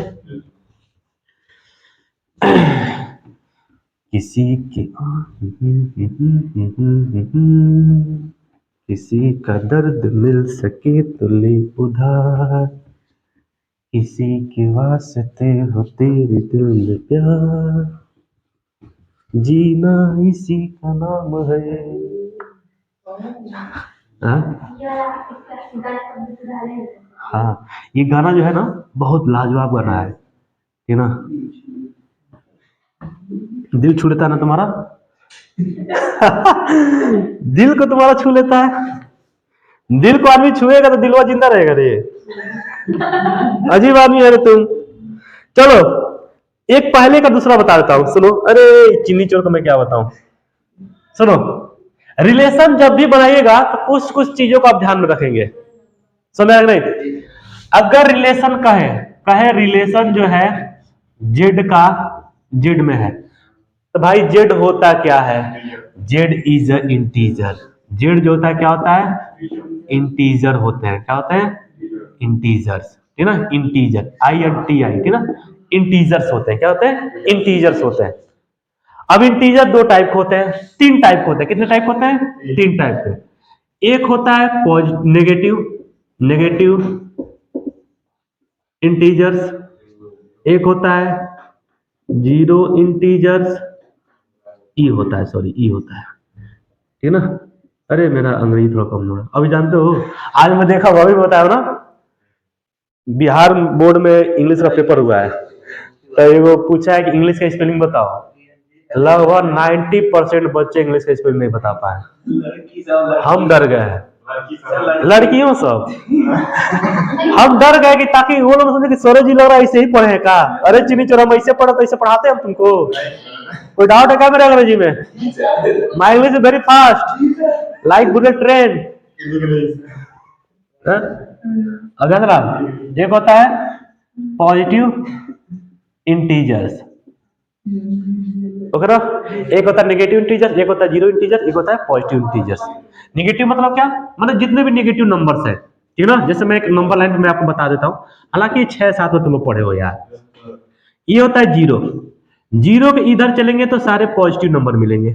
[SPEAKER 1] किसी के किसी का दर्द मिल सके तो ले उधार, किसी के वास्ते हो तेरे दिल में प्यार, जीना इसी का नाम है। हाँ, ये गाना जो है ना बहुत लाजवाब गाना है ना? दिल छू लेता है ना तुम्हारा? दिल को तुम्हारा छू लेता है? दिल को आदमी छुएगा तो दिलवा जिंदा रहेगा रे। अजीब आदमी है रे तुम। चलो एक पहले का दूसरा बता देता हूं, सुनो। अरे चीनी चोर को मैं क्या बताऊं, सुनो। रिलेशन जब भी बनाइएगा तो कुछ कुछ चीजों को आप ध्यान में रखेंगे, समझ नहीं? अगर रिलेशन कहे कहे रिलेशन जो है जेड का जेड में है, तो भाई जेड होता क्या है, Z is a integer. Z जो होता है क्या होता है, इंटीजर होते हैं। क्या होते हैं, इंटीजर्स, ठीक ना? Integer I N T I, ठीक ना? इंटीजर्स होते हैं। क्या होते हैं, इंटीजर्स होते हैं। अब इंटीजर दो टाइप होते हैं, तीन टाइप होते हैं। कितने टाइप होते हैं, तीन टाइप के। एक होता है नेगेटिव नेगेटिव इंटीजर्स, एक होता है जीरो इंटीजर्स, ई होता है, सॉरी ई होता है, ठीक ना? अरे मेरा अंग्रेजी थोड़ा कम है। अभी जानते हो आज मैं देखा हुआ भी बताया ना, बिहार बोर्ड में इंग्लिश का पेपर हुआ है, तो वो पूछा है कि इंग्लिश का स्पेलिंग बताओ। लगभग 90% बच्चे इंग्लिश का स्पेलिंग नहीं बता पाए। हम डर गए हैं, लड़कियों सब। हम डर गए कि ताकि वो लोग समझे कि सौरभ जी लग रहा है ऐसे ही पढ़े हैं का। अरे चीनी चोर, हम ऐसे पढ़े तो ऐसे पढ़ाते हैं हम तुमको? कोई डाउट है क्या मेरे अंग्रेजी में? My English is very fast like bullet train. अगर एक होता है पॉजिटिव इंटीजर्स, ओके ना? एक होता है नेगेटिव इंटीजर्स, एक होता है जीरो इंटीजर्स, एक होता है पॉजिटिव इंटीजर्स। नेगेटिव मतलब क्या, मतलब जितने भी नेगेटिव नंबर्स है, ठीक है ना? जैसे मैं एक नंबर लाइन में आपको बता देता हूं, हालांकि 6-7 में तुम लोग पढ़े हो यार। ये होता है जीरो, जीरो के इधर चलेंगे तो सारे पॉजिटिव नंबर मिलेंगे,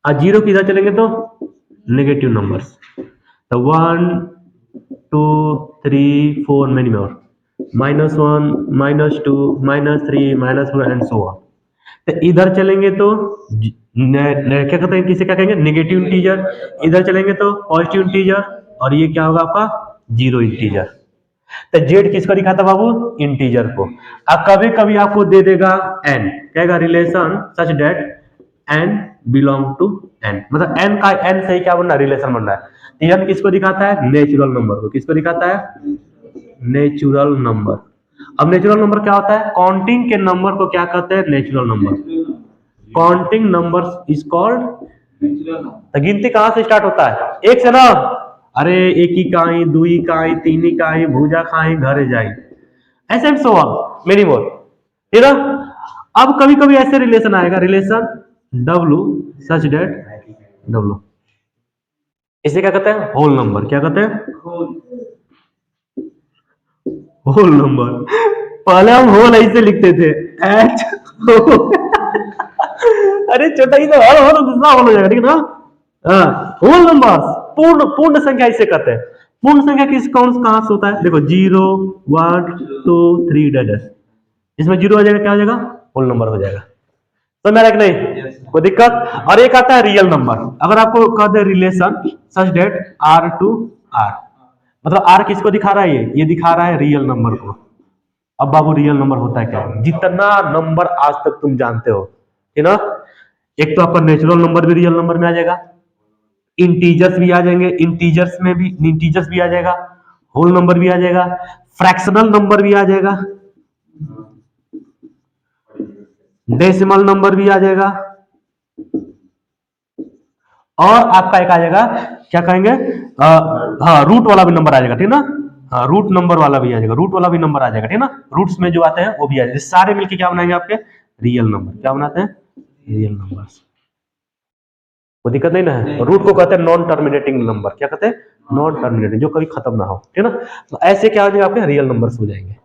[SPEAKER 1] और जीरो के इधर चलेंगे तो नेगेटिव नंबर्स। तो 1 2 3 4 many more, -1 -2 -3 -4 and so on. तो इधर चलेंगे तो क्या कहते हैं, किसे क्या कहेंगे, नेगेटिव इंटीजर। इधर चलेंगे तो पॉजिटिव इंटीजर, और ये क्या होगा आपका, जीरो इंटीजर। तो जेड किसको दिखाता बाबू, इंटीजर को। अब कभी कभी आपको दे देगा एन, कहेगा relation such that N belong to N, मतलब एन का एन से ही क्या बनना, रिलेशन बन रहा है। एन किसको दिखाता है, नेचुरल नंबर को। किसको दिखाता है, नेचुरल नंबर। अब नेचुरल नंबर क्या होता है, काउंटिंग के नंबर को क्या कहते हैं, natural number. Counting numbers is called, तो गिनती कहां से स्टार्ट होता है, एक से ना? अरे एक ही काई, दुई काई, तीनी काई, भूजा खाई, घरे जाई, ऐसे and so on many more, ठीक है? अब कभी कभी ऐसे रिलेशन आएगा, रिलेशन डब्लू सच डेट डब्लू, इसे क्या कहते हैं, होल नंबर। क्या कहते हैं, होल नंबर। पहले हम होल ऐसे लिखते थे एच अरे छोटा ही तो हर होल दूसरा होल हो जाएगा, ठीक है ना। हाँ, होल नंबर पूर्ण पूर्ण संख्या इसे कहते हैं। पूर्ण संख्या किस कौन कहां से होता है, देखो 0 1 2 3 डैश, इसमें 0 आ जाएगा, क्या हो जाएगा, होल नंबर हो जाएगा। तो मेरा कि नहीं कोई दिक्कत। और एक आता है रियल नंबर। अगर आपको कहते हैं relation such that R to R, मतलब आर किसको दिखा रहा है, ये दिखा रहा है रियल नंबर को। अब बाबू रियल नंबर होता है क्या, जितना नंबर आज तक तुम जानते हो, है ना। एक तो आपका नेचुरल नंबर भी रियल नंबर में आ जाएगा, इंटीजर्स भी आ जाएंगे, इंटीजर्स भी आ जाएगा, होल नंबर भी आ जाएगा, फ्रैक्शनल नंबर भी आ जाएगा, डेसिमल नंबर भी आ जाएगा, और आपका एक आ जाएगा क्या कहेंगे, हाँ रूट वाला भी नंबर आ जाएगा, ठीक है ना। हाँ रूट नंबर वाला भी आ जाएगा, रूट वाला भी नंबर आ जाएगा, ठीक है ना। रूट्स में जो आते हैं वो भी आ जाएगा, सारे मिलके क्या बनाएंगे आपके रियल नंबर, क्या बनाते हैं रियल नंबर। कोई दिक्कत नहीं ना है। रूट को कहते हैं नॉन टर्मिनेटिंग नंबर, क्या कहते हैं नॉन टर्मिनेटिंग, जो कभी खत्म ना हो, ठीक है ना। तो ऐसे क्या हो जाएगा आपके रियल नंबर्स हो जाएंगे।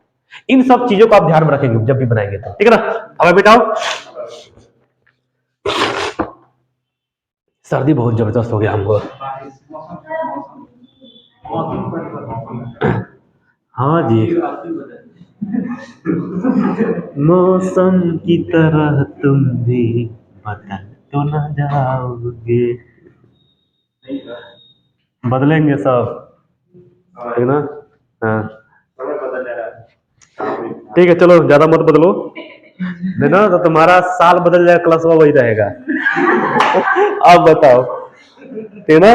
[SPEAKER 1] इन सब चीजों को आप ध्यान में रखेंगे जब भी बनाएंगे तो, ठीक है ना। अब बेटाओ सर्दी बहुत जबरदस्त हो गया हमको। हाँ जी, मौसम की तरह तुम भी बदल तो न जाओगे। बदलेंगे सब, ठीक ना। हाँ ठीक है, चलो ज्यादा मत बदलो देना, तो तुम्हारा साल बदल जाएगा, क्लास वही रहेगा। अब बताओ, ठीक ना,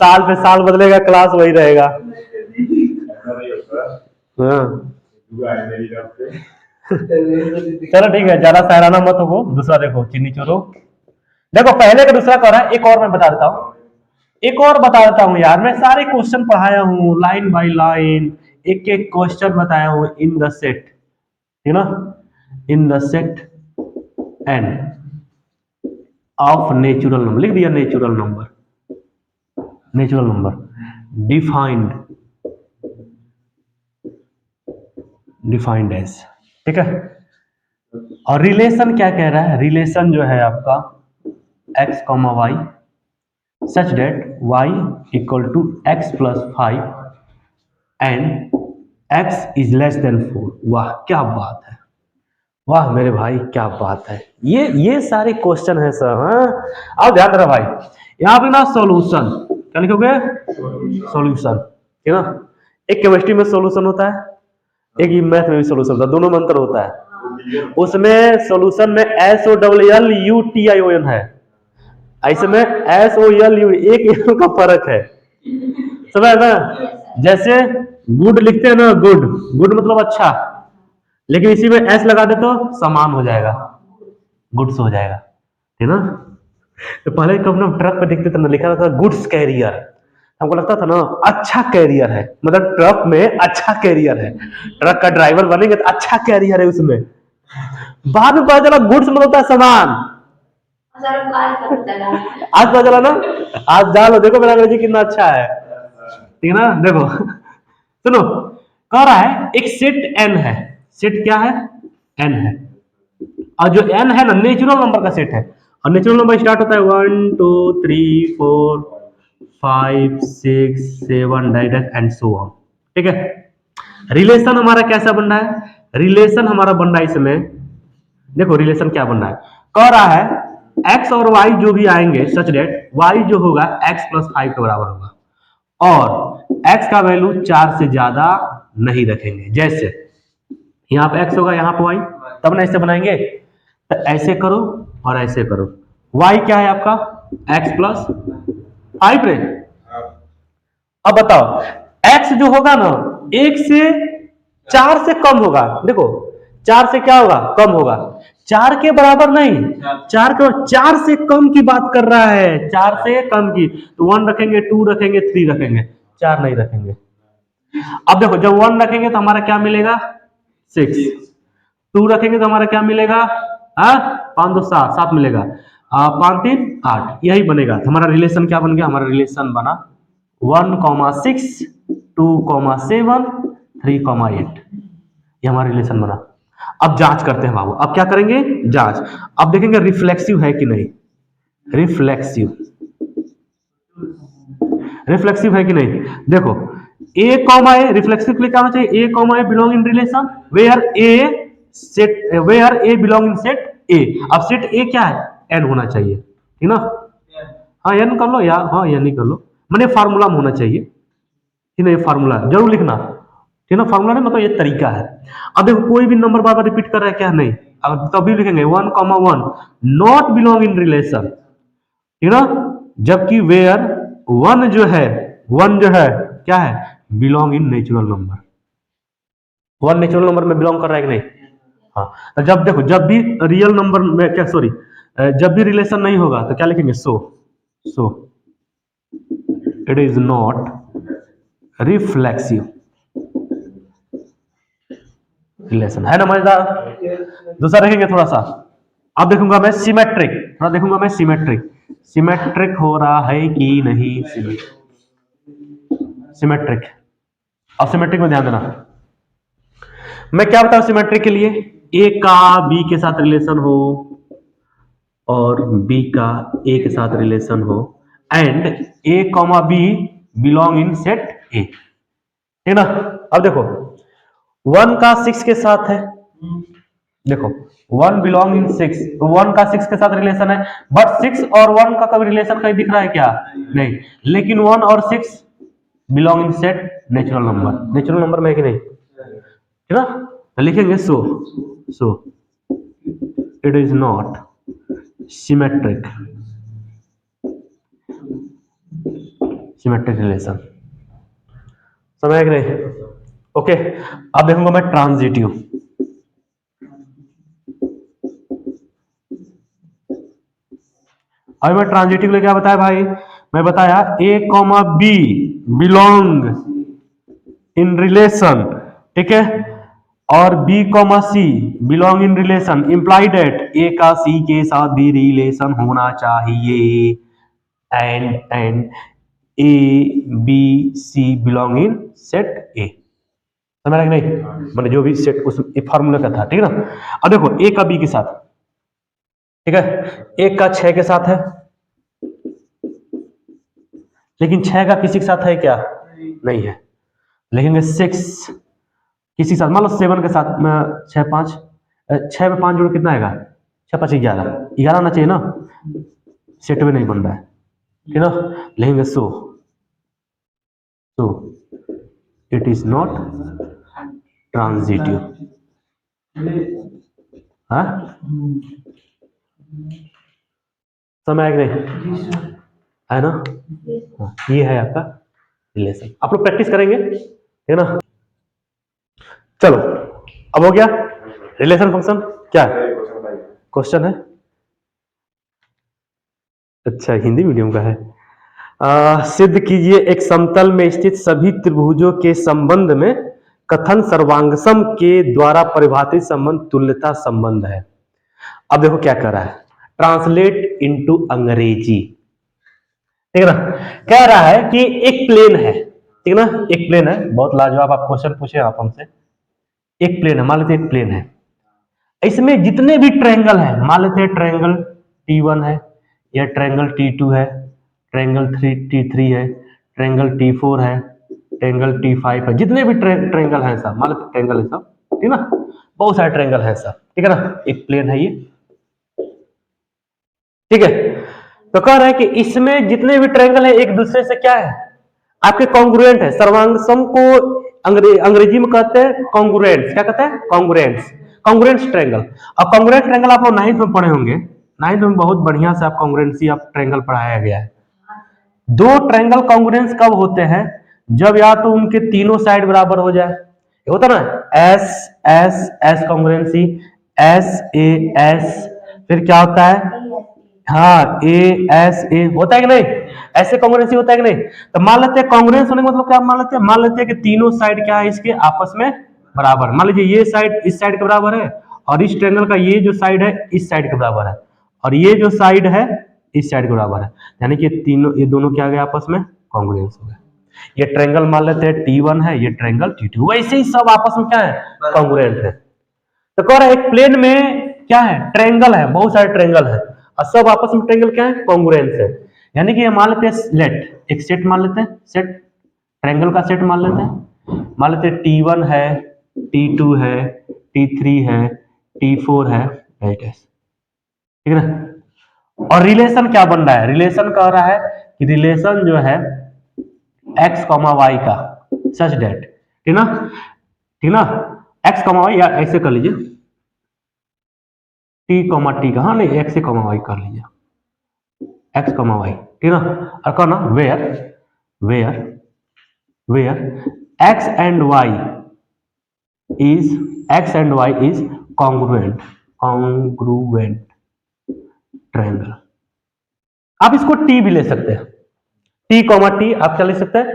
[SPEAKER 1] साल पे साल बदलेगा, क्लास वही रहेगा। हाँ चलो ठीक है, ज्यादा सैराना मत हो। दूसरा देखो, चीनी चोरो। देखो पहले का दूसरा कर रहा है, एक और मैं बता देता हूँ, एक और बता देता हूँ यार, मैं सारे क्वेश्चन पढ़ाया हूँ लाइन बाय लाइन, एक एक क्वेश्चन बताया हूँ इन द सेट, ठीक ना, in the set N of natural number, लिख दिया natural number, natural number defined, defined as, ठीक है। और रिलेशन क्या कह रहा है, रिलेशन जो है आपका x comma Y such that y equal to x plus 5 and x is less than 4। वाह क्या बात है, वाह मेरे भाई क्या बात है। ये सारे क्वेश्चन है सर। हाँ अब ध्यान रहा भाई, यहाँ पे ना सॉल्यूशन क्या लिखोगे, सॉल्यूशन, ठीक है ना। एक केमिस्ट्री में सॉल्यूशन होता है, एक मैथ में भी सॉल्यूशन होता है, दोनों में अंतर होता है। उसमें सॉल्यूशन में SOLLUTION है, ऐसे में SOLU, एक एल का फर्क है, समझ ना। जैसे गुड लिखते हैं ना, गुड गुड मतलब अच्छा, लेकिन इसी में एस लगा दे तो समान हो जाएगा, गुड्स हो जाएगा, है ना। तो पहले कब ना ट्रक पे देखते थे ना, लिखा था गुड्स कैरियर, हमको लगता था ना अच्छा कैरियर है, मतलब ट्रक में अच्छा कैरियर है, ट्रक का ड्राइवर बनेंगे तो अच्छा कैरियर है उसमें। बाद में पता चला गुड्स मतलब होता है सामान। आज पता चला ना, आज जान लो, देखो मेरा अंग्रेजी कितना अच्छा है, ठीक है ना। देखो सुनो, कह रहा है एक सेट एन है, सेट क्या है एन है, और जो एन है ना नेचुरल नंबर का सेट है, और नेचुरल नंबर स्टार्ट होता है 1 2 3 4 5 6 7 डाइडेट एंड सो ऑन, ठीक है। रिलेशन हमारा कैसा बन रहा है, रिलेशन हमारा बन रहा है इसमें, देखो रिलेशन क्या बन रहा है, कह रहा है x और y जो भी आएंगे सच डेट y जो होगा x प्लस 5 के बराबर होगा, और x का वैल्यू 4 से ज्यादा नहीं रखेंगे। जैसे यहाँ पे x होगा, यहाँ पे y, तब ना ऐसे बनाएंगे, तो ऐसे करो और ऐसे करो। y क्या है आपका x प्लस 5 रे। अब बताओ x जो होगा ना 1 से 4 से कम होगा, देखो 4 से क्या होगा कम होगा, 4 के बराबर नहीं, 4 से कम की बात कर रहा है, 4 से कम की, तो 1 रखेंगे 2 रखेंगे 3 रखेंगे, 4 नहीं रखेंगे। अब देखो जब 1 रखेंगे तो हमारा क्या मिलेगा 6, 2 रखेंगे तो हमारा क्या मिलेगा 5 2 7 7 मिलेगा, 5 3 8, यही बनेगा। तो हमारा रिलेशन क्या बन गया, हमारा रिलेशन बना 1 6 2 7 3 8, ये हमारा रिलेशन बना। अब जांच करते हैं बाबू, अब क्या करेंगे जांच। अब देखेंगे रिफ्लेक्सिव है कि नहीं, रिफ्लेक्सिव, रिफ्लेक्सिव है कि नहीं। देखो ए कॉमा ए रिफ्लेक्सिव के लिए क्या होना चाहिए, A comma A belong in relation where A set, where A belong in set A. अब सेट ए क्या है, एन होना चाहिए, ठीक ना। हाँ एन कर लो या हाँ एन ही कर लो, मैंने फार्मूला में होना चाहिए, ठीक है। ये फार्मूला जरूर लिखना, ठीक है ना। फार्मूला नहीं मतलब ये तरीका है। अब देखो कोई भी नंबर बार बार रिपीट कर रहा है क्या, नहीं। अब तभी लिखेंगे 1,1 नॉट बिलोंग इन रिलेशन, ठीक ना। जबकि वेयर वन जो है, वन जो है क्या है, belong in natural number. One natural number में बिलोंग कर रहा है कि नहीं। हाँ तो जब देखो जब भी रियल नंबर में क्या सॉरी जब भी रिलेशन नहीं होगा तो क्या लिखेंगे, so it is not reflexive relation, है ना मजेदार। दूसरा देखेंगे थोड़ा सा, अब देखूंगा मैं सिमेट्रिक, थोड़ा देखूंगा मैं सिमेट्रिक, सिमेट्रिक हो रहा है कि नहीं, सिमेट्रिक। अब सिमेट्रिक में ध्यान देना, मैं क्या बताऊं सिमेट्रिक के लिए, ए का बी के साथ रिलेशन हो और बी का ए के साथ रिलेशन हो and A comma B belong in set A, ठीक ना। अब देखो 1 का 6 के साथ है, देखो 1 बिलोंग इन 6, 1 का 6 के साथ रिलेशन है, बट 6 और 1 का कभी रिलेशन कहीं दिख रहा है क्या, नहीं। लेकिन 1 और 6 belong in set natural number, natural number में है कि नहीं, ठीक ना। तो लिखेंगे so it is not symmetric, symmetric relation, समझ कि नहीं। ओके अब देखूंगा मैं ट्रांजिटिव, अभी मैं ट्रांजिटिव लिए क्या बताया भाई, मैं बताया A comma B belong in relation, ठीक है, और B comma C belong in relation, implied at A का सी के साथ भी रिलेशन होना चाहिए and A B C belong in set A, समझ रहा कि नहीं, मैंने जो भी सेट उस फॉर्मूला का था, ठीक है ना। अब देखो ए का बी के साथ, ठीक है, एक का 6 के साथ है, लेकिन 6 का किसी के साथ है क्या, नहीं है। लिखेंगे 6 किसी के साथ, मान लो 7 के साथ, 6 में 5 जोड़ कितना आएगा, 6 5 11, 11 आना चाहिए ना, सेट में नहीं बन रहा है, ठीक है ना। लिखेंगे so it is not transitive, हाँ समझ आएगा नहीं, है ना। ये है आपका रिलेशन, आप लोग प्रैक्टिस करेंगे, है ना। चलो अब हो गया रिलेशन फंक्शन, क्या क्वेश्चन है, अच्छा हिंदी मीडियम का है। सिद्ध कीजिए एक समतल में स्थित सभी त्रिभुजों के संबंध में कथन सर्वांगसम के द्वारा परिभाषित संबंध तुल्यता संबंध है। अब देखो क्या कर रहा है, ट्रांसलेट इनटू अंग्रेजी, ठीक है ना। कह रहा है कि एक प्लेन है, ठीक है ना, एक प्लेन है, बहुत लाजवाब आप क्वेश्चन पूछे आप हमसे। एक प्लेन है, मान लेते एक प्लेन है, इसमें जितने भी ट्रायंगल है, मान लेते हैं ट्रायंगल T1 है या ट्रायंगल T2 है, ट्रायंगल T3 है, ट्रायंगल T4 है, ट्रायंगल T5 है, जितने भी ट्रायंगल है सब, मान लेते ट्रायंगल है सब, ठीक है ना, बहुत सारे ट्रायंगल है सब, ठीक है ना, एक प्लेन है ये, ठीक है। तो कह रहा है कि इसमें जितने भी ट्रायंगल है एक दूसरे से क्या है, आपके कॉन्ग्रुएंट है। सर्वांगसम को अंग्रेजी में कहते हैं कॉन्ग्रुएंट्स, क्या कहते हैं, कॉन्ग्रुएंट्स, कॉन्ग्रुएंट्स ट्रायंगल। अब कॉन्ग्रुएंट ट्रायंगल आप लोग 9th में पढ़े होंगे, 9th में बहुत बढ़िया से आप कॉन्ग्रुएंसी आप ट्रायंगल पढ़ाया गया है। दो ट्रायंगल कॉन्ग्रुएंस कब होते हैं, जब या तो उनके तीनों साइड बराबर हो जाए, होता ना S S S congruency, S A S, फिर क्या होता है, हाँ ए एस ए, होता है कि नहीं, ऐसे कॉन्ग्रुएंसी होता है कि नहीं। तो मान लेते हैं कॉन्ग्रुएंस होने का मतलब क्या, मान लेते हैं कि तीनों साइड क्या है इसके आपस में बराबर, मान लीजिए ये साइड इस साइड के बराबर है और इस ट्रायंगल का ये जो साइड है इस साइड के बराबर है और ये जो साइड है इस साइड के बराबर है, यानी कि तीनों ये दोनों क्या गए आपस में कॉन्ग्रुएंस हो गए। ये ट्रायंगल मान लेते हैं T1 है, ये ट्रायंगल T2, वैसे ही सब आपस में क्या है, कॉन्ग्रुएंट है। तो कह रहा है एक प्लेन में क्या है, ट्रायंगल है, बहुत सारे ट्रायंगल है और सब आपस में ट्रायंगल क्या है, कॉन्ग्रुएंट है। यानी कि ये मान लेते हैं लेट, एक सेट मान लेते हैं, सेट ट्रायंगल का सेट मान लेते हैं, मान लेते हैं T1 है, T2 है, T3 है, T4 है, ठीक है ना। और रिलेशन क्या बन रहा है, रिलेशन कह रहा है कि रिलेशन जो है x, y का सच डेट, ठीक ना, ठीक ना, x, y, या ऐसे कर लीजिए t, t का, हाँ नहीं x से y कर लीजिए, x, y, ठीक ना, और कहना where x and y is congruent triangle. आप इसको t भी ले सकते हैं, t, t आप क्या लिख सकते हैं,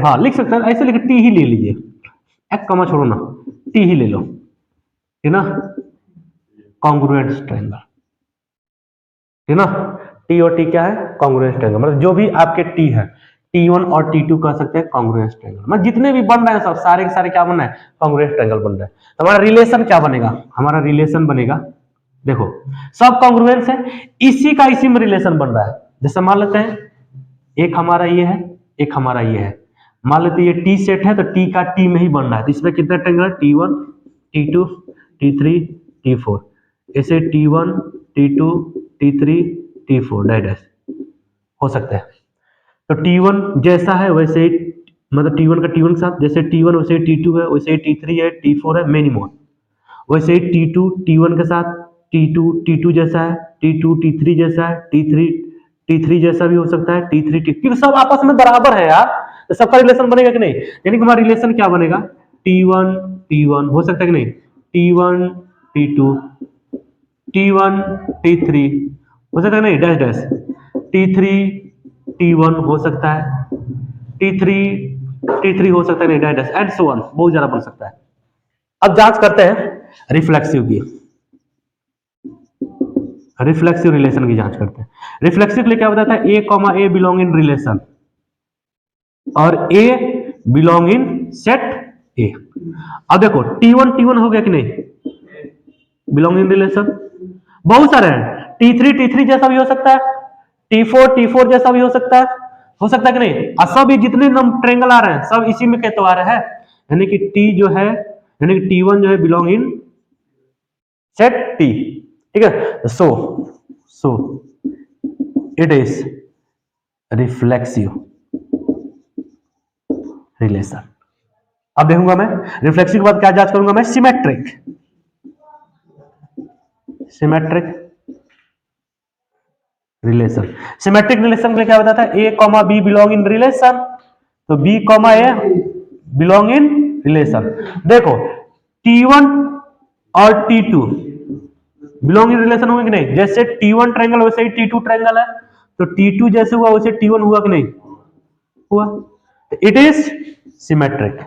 [SPEAKER 1] हाँ लिख सकते हैं, ऐसे लिखे t ही ले लीजिए, x, छोड़ो ना, t ही ले लो, ठीक ना, कॉन्ग्रुएंट ट्रायंगल, ठीक ना। t और t क्या है, कॉन्ग्रुएंट ट्रायंगल, मतलब जो भी आपके t है, T1 और T2 कह सकते हैं कॉन्ग्रुएंट ट्रायंगल, मतलब जितने भी बन रहे हैं सब सारे के सारे क्या बन रहे हैं, कॉन्ग्रुएंट ट्रायंगल बन रहे हैं। तो हमारा रिलेशन क्या बनेगा, हमारा रिलेशन बनेगा, देखो सब कॉन्ग्रुएंट है, इसी का इसी में रिलेशन बन रहा है। जैसे मान लेते हैं एक हमारा ये है, एक हमारा ये है, मान लेते हैं ये टी सेट है तो टी का टी में ही बन रहा है, तो इसमें कितने triangle, T1, T2, T3, T4, ऐसे T1, T2, T3, T4 dash हो सकता है। तो T1 जैसा है वैसे ही, मतलब T1 का T1 के साथ, जैसे T1 वैसे ही T2 है, वैसे ही T3 है, T4 है, मेनी मोर, वैसे ही T2 T1 के साथ, T2 जैसा है, T2 T3 जैसा है, T3 जैसा भी हो सकता है, T3 क्योंकि सब आपस में बराबर है यार, तो सबका रिलेशन बनेगा कि नहीं, यानी कि हमारा रिलेशन क्या बनेगा, T1 हो सकता है कि नहीं, T1 T2, T1 T3 हो सकता है नहीं, डैश डैश, T3 T1 हो सकता है, T3 हो सकता है नहीं, dash dash, and so on, बहुत ज्यादा बन सकता है। अब जांच करते हैं रिफ्लेक्सिव की, रिफ्लेक्सिव रिलेशन की जांच करते हैं। रिफ्लेक्सिव के लिए क्या बताता है, ए बिलोंग इन रिलेशन और ए बिलोंग इन सेट ए। अब देखो T1 हो गया कि नहीं, बिलोंग इन रिलेशन, बहुत सारे हैं, T3 जैसा भी हो सकता है, T4 जैसा भी हो सकता है कि नहीं, और सब जितने ट्रायंगल आ रहे हैं सब इसी में कहते आ रहे हैं, यानी कि T जो है, यानी कि T1 जो है बिलोंग इन सेट T, ठीक है। So it is reflexive relation. अब देखूंगा मैं रिफ्लेक्सिव के बाद क्या जांच करूंगा मैं, सिमेट्रिक रिलेशन। सिमेट्रिक रिलेशन में क्या बताता है, A, B belong in relation, तो B, A belong in relation. देखो T1 और T2 बिलोंग इन रिलेशन हुए कि नहीं, जैसे T1 ट्रायंगल वैसे ही T2 ट्रायंगल है, तो T2 जैसे हुआ वैसे T1 हुआ कि नहीं हुआ, इट इज सिमेट्रिक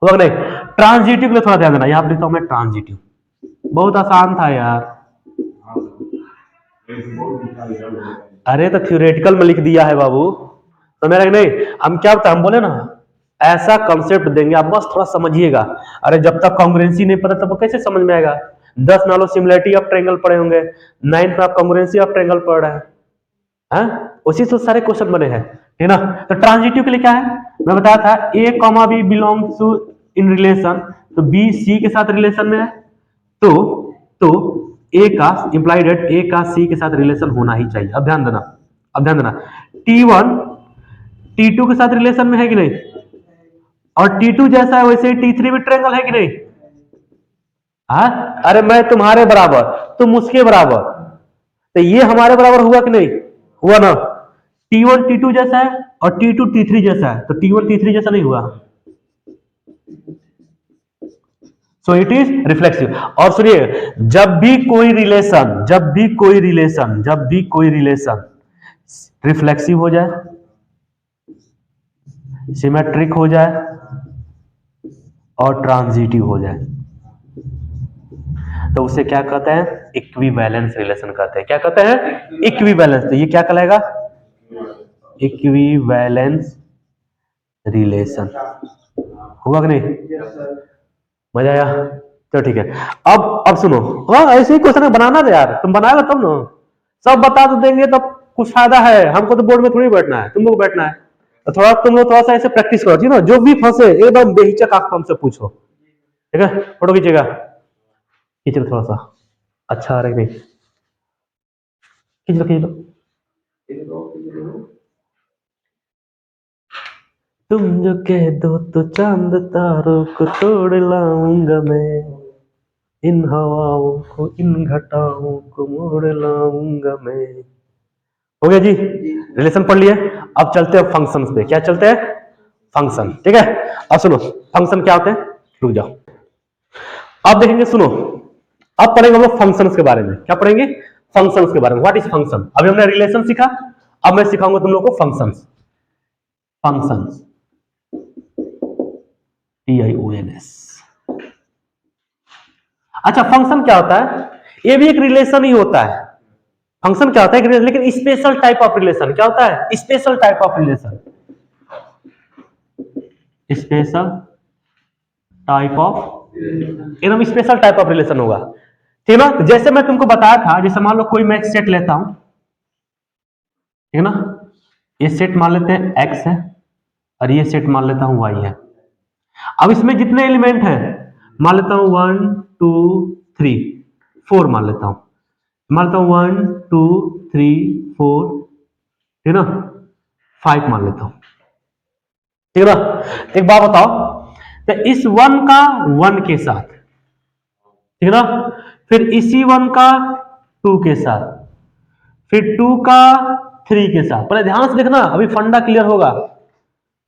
[SPEAKER 1] हुआ कि नहीं। ट्रांजिटिव के लिए थोड़ा ध्यान देना, यहां पर लिखता हूं मैं ट्रांजिटिव, बहुत आसान था यार, अरे तो थ्योरेटिकल में लिख दिया है बाबू, तो मेरा नहीं, हम क्या हम बोले ना ऐसा कंसेप्ट देंगे आप बस थोड़ा समझिएगा। अरे जब तक कॉन्ग्रुएंसी नहीं पता तब कैसे समझ में आएगा, 10 नालों सिमिलरिटी ऑफ ट्रायंगल पढ़े होंगे, 9th में आप कॉन्ग्रुएंसी ऑफ ट्रायंगल पढ़ रहे हैं, उसी से सारे क्वेश्चन बने हैं, है ना। तो ट्रांजिटिव के लिए क्या है, मैं बताया था A, B belongs to in relation, तो B C के साथ रिलेशन में है, तो A का इंप्लाइड एट A का C के साथ रिलेशन होना ही चाहिए। अब ध्यान देना T1 T2 के साथ रिलेशन में है कि नहीं, और T2 जैसा है वैसे ही T3 भी ट्रायंगल है कि नहीं, अरे मैं तुम्हारे बराबर तुम उसके बराबर, तो ये हमारे बराबर हुआ कि नहीं हुआ ना, T1 T2 जैसा है और T2 T3 जैसा है, तो T1 T3 जैसा नहीं हुआ, सो इट इज रिफ्लेक्सिव। और सुनिए जब भी कोई रिलेशन रिफ्लेक्सिव हो जाए, सिमेट्रिक हो जाए और ट्रांजिटिव हो जाए, तो उसे क्या कहते हैं, इक्विवेलेंस रिलेशन कहते हैं। क्या कहते हैं, इक्विवेलेंस। तो ये क्या कहलाएगा, इक्विवेलेंस रिलेशन। हुआ कि नहीं? मजा आया? तो ठीक है। अब सुनो, हाँ ऐसे ही क्वेश्चन बनाना था यार, तुम बनाएगा तब ना, सब बता तो देंगे तब कुछ फायदा है, हमको तो बोर्ड में थोड़ी बैठना है, तुम लोग बैठना है। तो थोड़ा तुम लोग थोड़ा सा ऐसे प्रैक्टिस करो, ठीक है ना? जो भी फंसे एकदम बेहिचक आप हमसे पूछो, ठीक है? फोटो खींचेगा, खींच लो थोड़ा सा, अच्छा आ रहा है नहीं? खींच लो खींच लो। तुम जो कह दो तो चांद तारों को तोड़ लाऊंगा मैं, इन हवाओं को इन घटाओं को मोड़ लाऊंगा मैं। हो गया जी, रिलेशन पढ़ लिए। अब चलते हैं फंक्शंस पे। क्या चलते हैं? फंक्शन, ठीक है? अब सुनो फंक्शन क्या होते हैं, रुक जाओ, अब देखेंगे। सुनो, अब पढ़ेंगे हम लोग फंक्शंस के बारे में। क्या पढ़ेंगे? फंक्शंस के बारे में। What is function? अभी हमने रिलेशन सीखा, अब मैं सिखाऊंगा तुम लोग को फंक्शंस। Functions, TIONS। अच्छा, फंक्शन क्या होता है? ये भी एक रिलेशन ही होता है। फंक्शन क्या होता है? लेकिन स्पेशल टाइप ऑफ रिलेशन। क्या होता है? Special type of relation. Special type of, एकदम स्पेशल टाइप ऑफ रिलेशन होगा, ठीक है ना? जैसे मैं तुमको बताया था, जैसे मान लो कोई मैं सेट लेता हूं, ठीक है ना? ये सेट मान लेते हैं x है, और ये सेट मान लेता हूं y है। अब इसमें जितने एलिमेंट हैं मान लेता हूं 1 2 3 4 मान लेता हूं, मान लेता हूं 1 2 3 4, ठीक है ना? 5 मान लेता हूं, ठीक है ना? एक बात बताओ, तो इस 1 का 1 के साथ, ठीक है ना? फिर इसी 1 का 2 के साथ, फिर 2 का 3 के साथ। पहले ध्यान से देखना, अभी फंडा क्लियर होगा।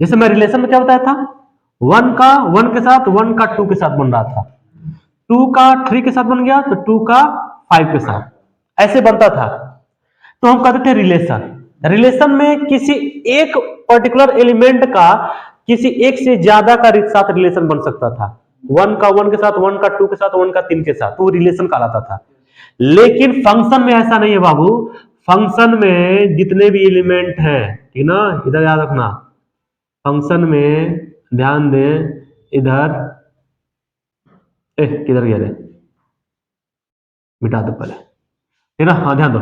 [SPEAKER 1] जैसे मैं रिलेशन में क्या बताया था, 1 का 1 के साथ, 1 का 2 के साथ बन रहा था, 2 का 3 के साथ बन गया, तो 2 का 5 के साथ, ऐसे बनता था। तो हम कहते थे रिलेशन। रिलेशन में किसी एक पर्टिकुलर एलिमेंट का किसी एक से ज्यादा का साथ रिलेशन बन सकता था। 1 का 1 के साथ, 1 का 2 के साथ, 1 का 3 के साथ, तो वो रिलेशन कहलाता था। लेकिन फंक्शन में ऐसा नहीं है बाबू। फंक्शन में जितने भी एलिमेंट हैं, ठीक ना, इधर याद रखना, फंक्शन में ध्यान दें, इधर किधर गया रे, मिटा दो पहले, ठीक ना? हाँ ध्यान दो,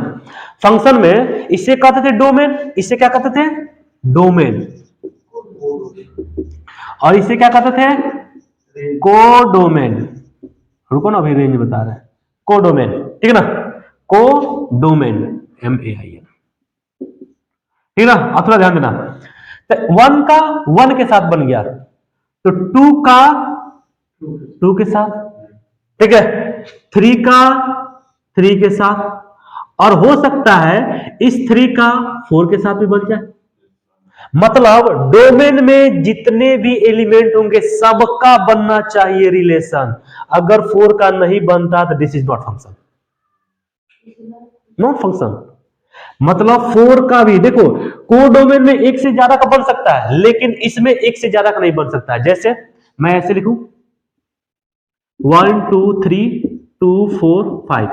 [SPEAKER 1] फंक्शन में इसे कहते थे डोमेन, इसे क्या कहते थे? डोमेन। और इसे क्या कहते थे? कोडोमेन। रुको ना, अभी रेंज बता रहे हैं। कोडोमेन, ठीक है ना? कोडोमेन, MAIN, ठीक है ना? अब थोड़ा ध्यान देना, तो 1 का 1 के साथ बन गया, तो 2 का 2 के साथ, ठीक है? 3 का 3 के साथ, और हो सकता है इस 3 का 4 के साथ भी बन जाए। मतलब डोमेन में जितने भी एलिमेंट होंगे सबका बनना चाहिए रिलेशन। अगर 4 का नहीं बनता तो this is not function, not function. मतलब 4 का भी देखो, कोडोमेन में एक से ज्यादा का बन सकता है, लेकिन इसमें एक से ज्यादा का नहीं बन सकता है। जैसे मैं ऐसे लिखूं 1 2 3 2 4 5,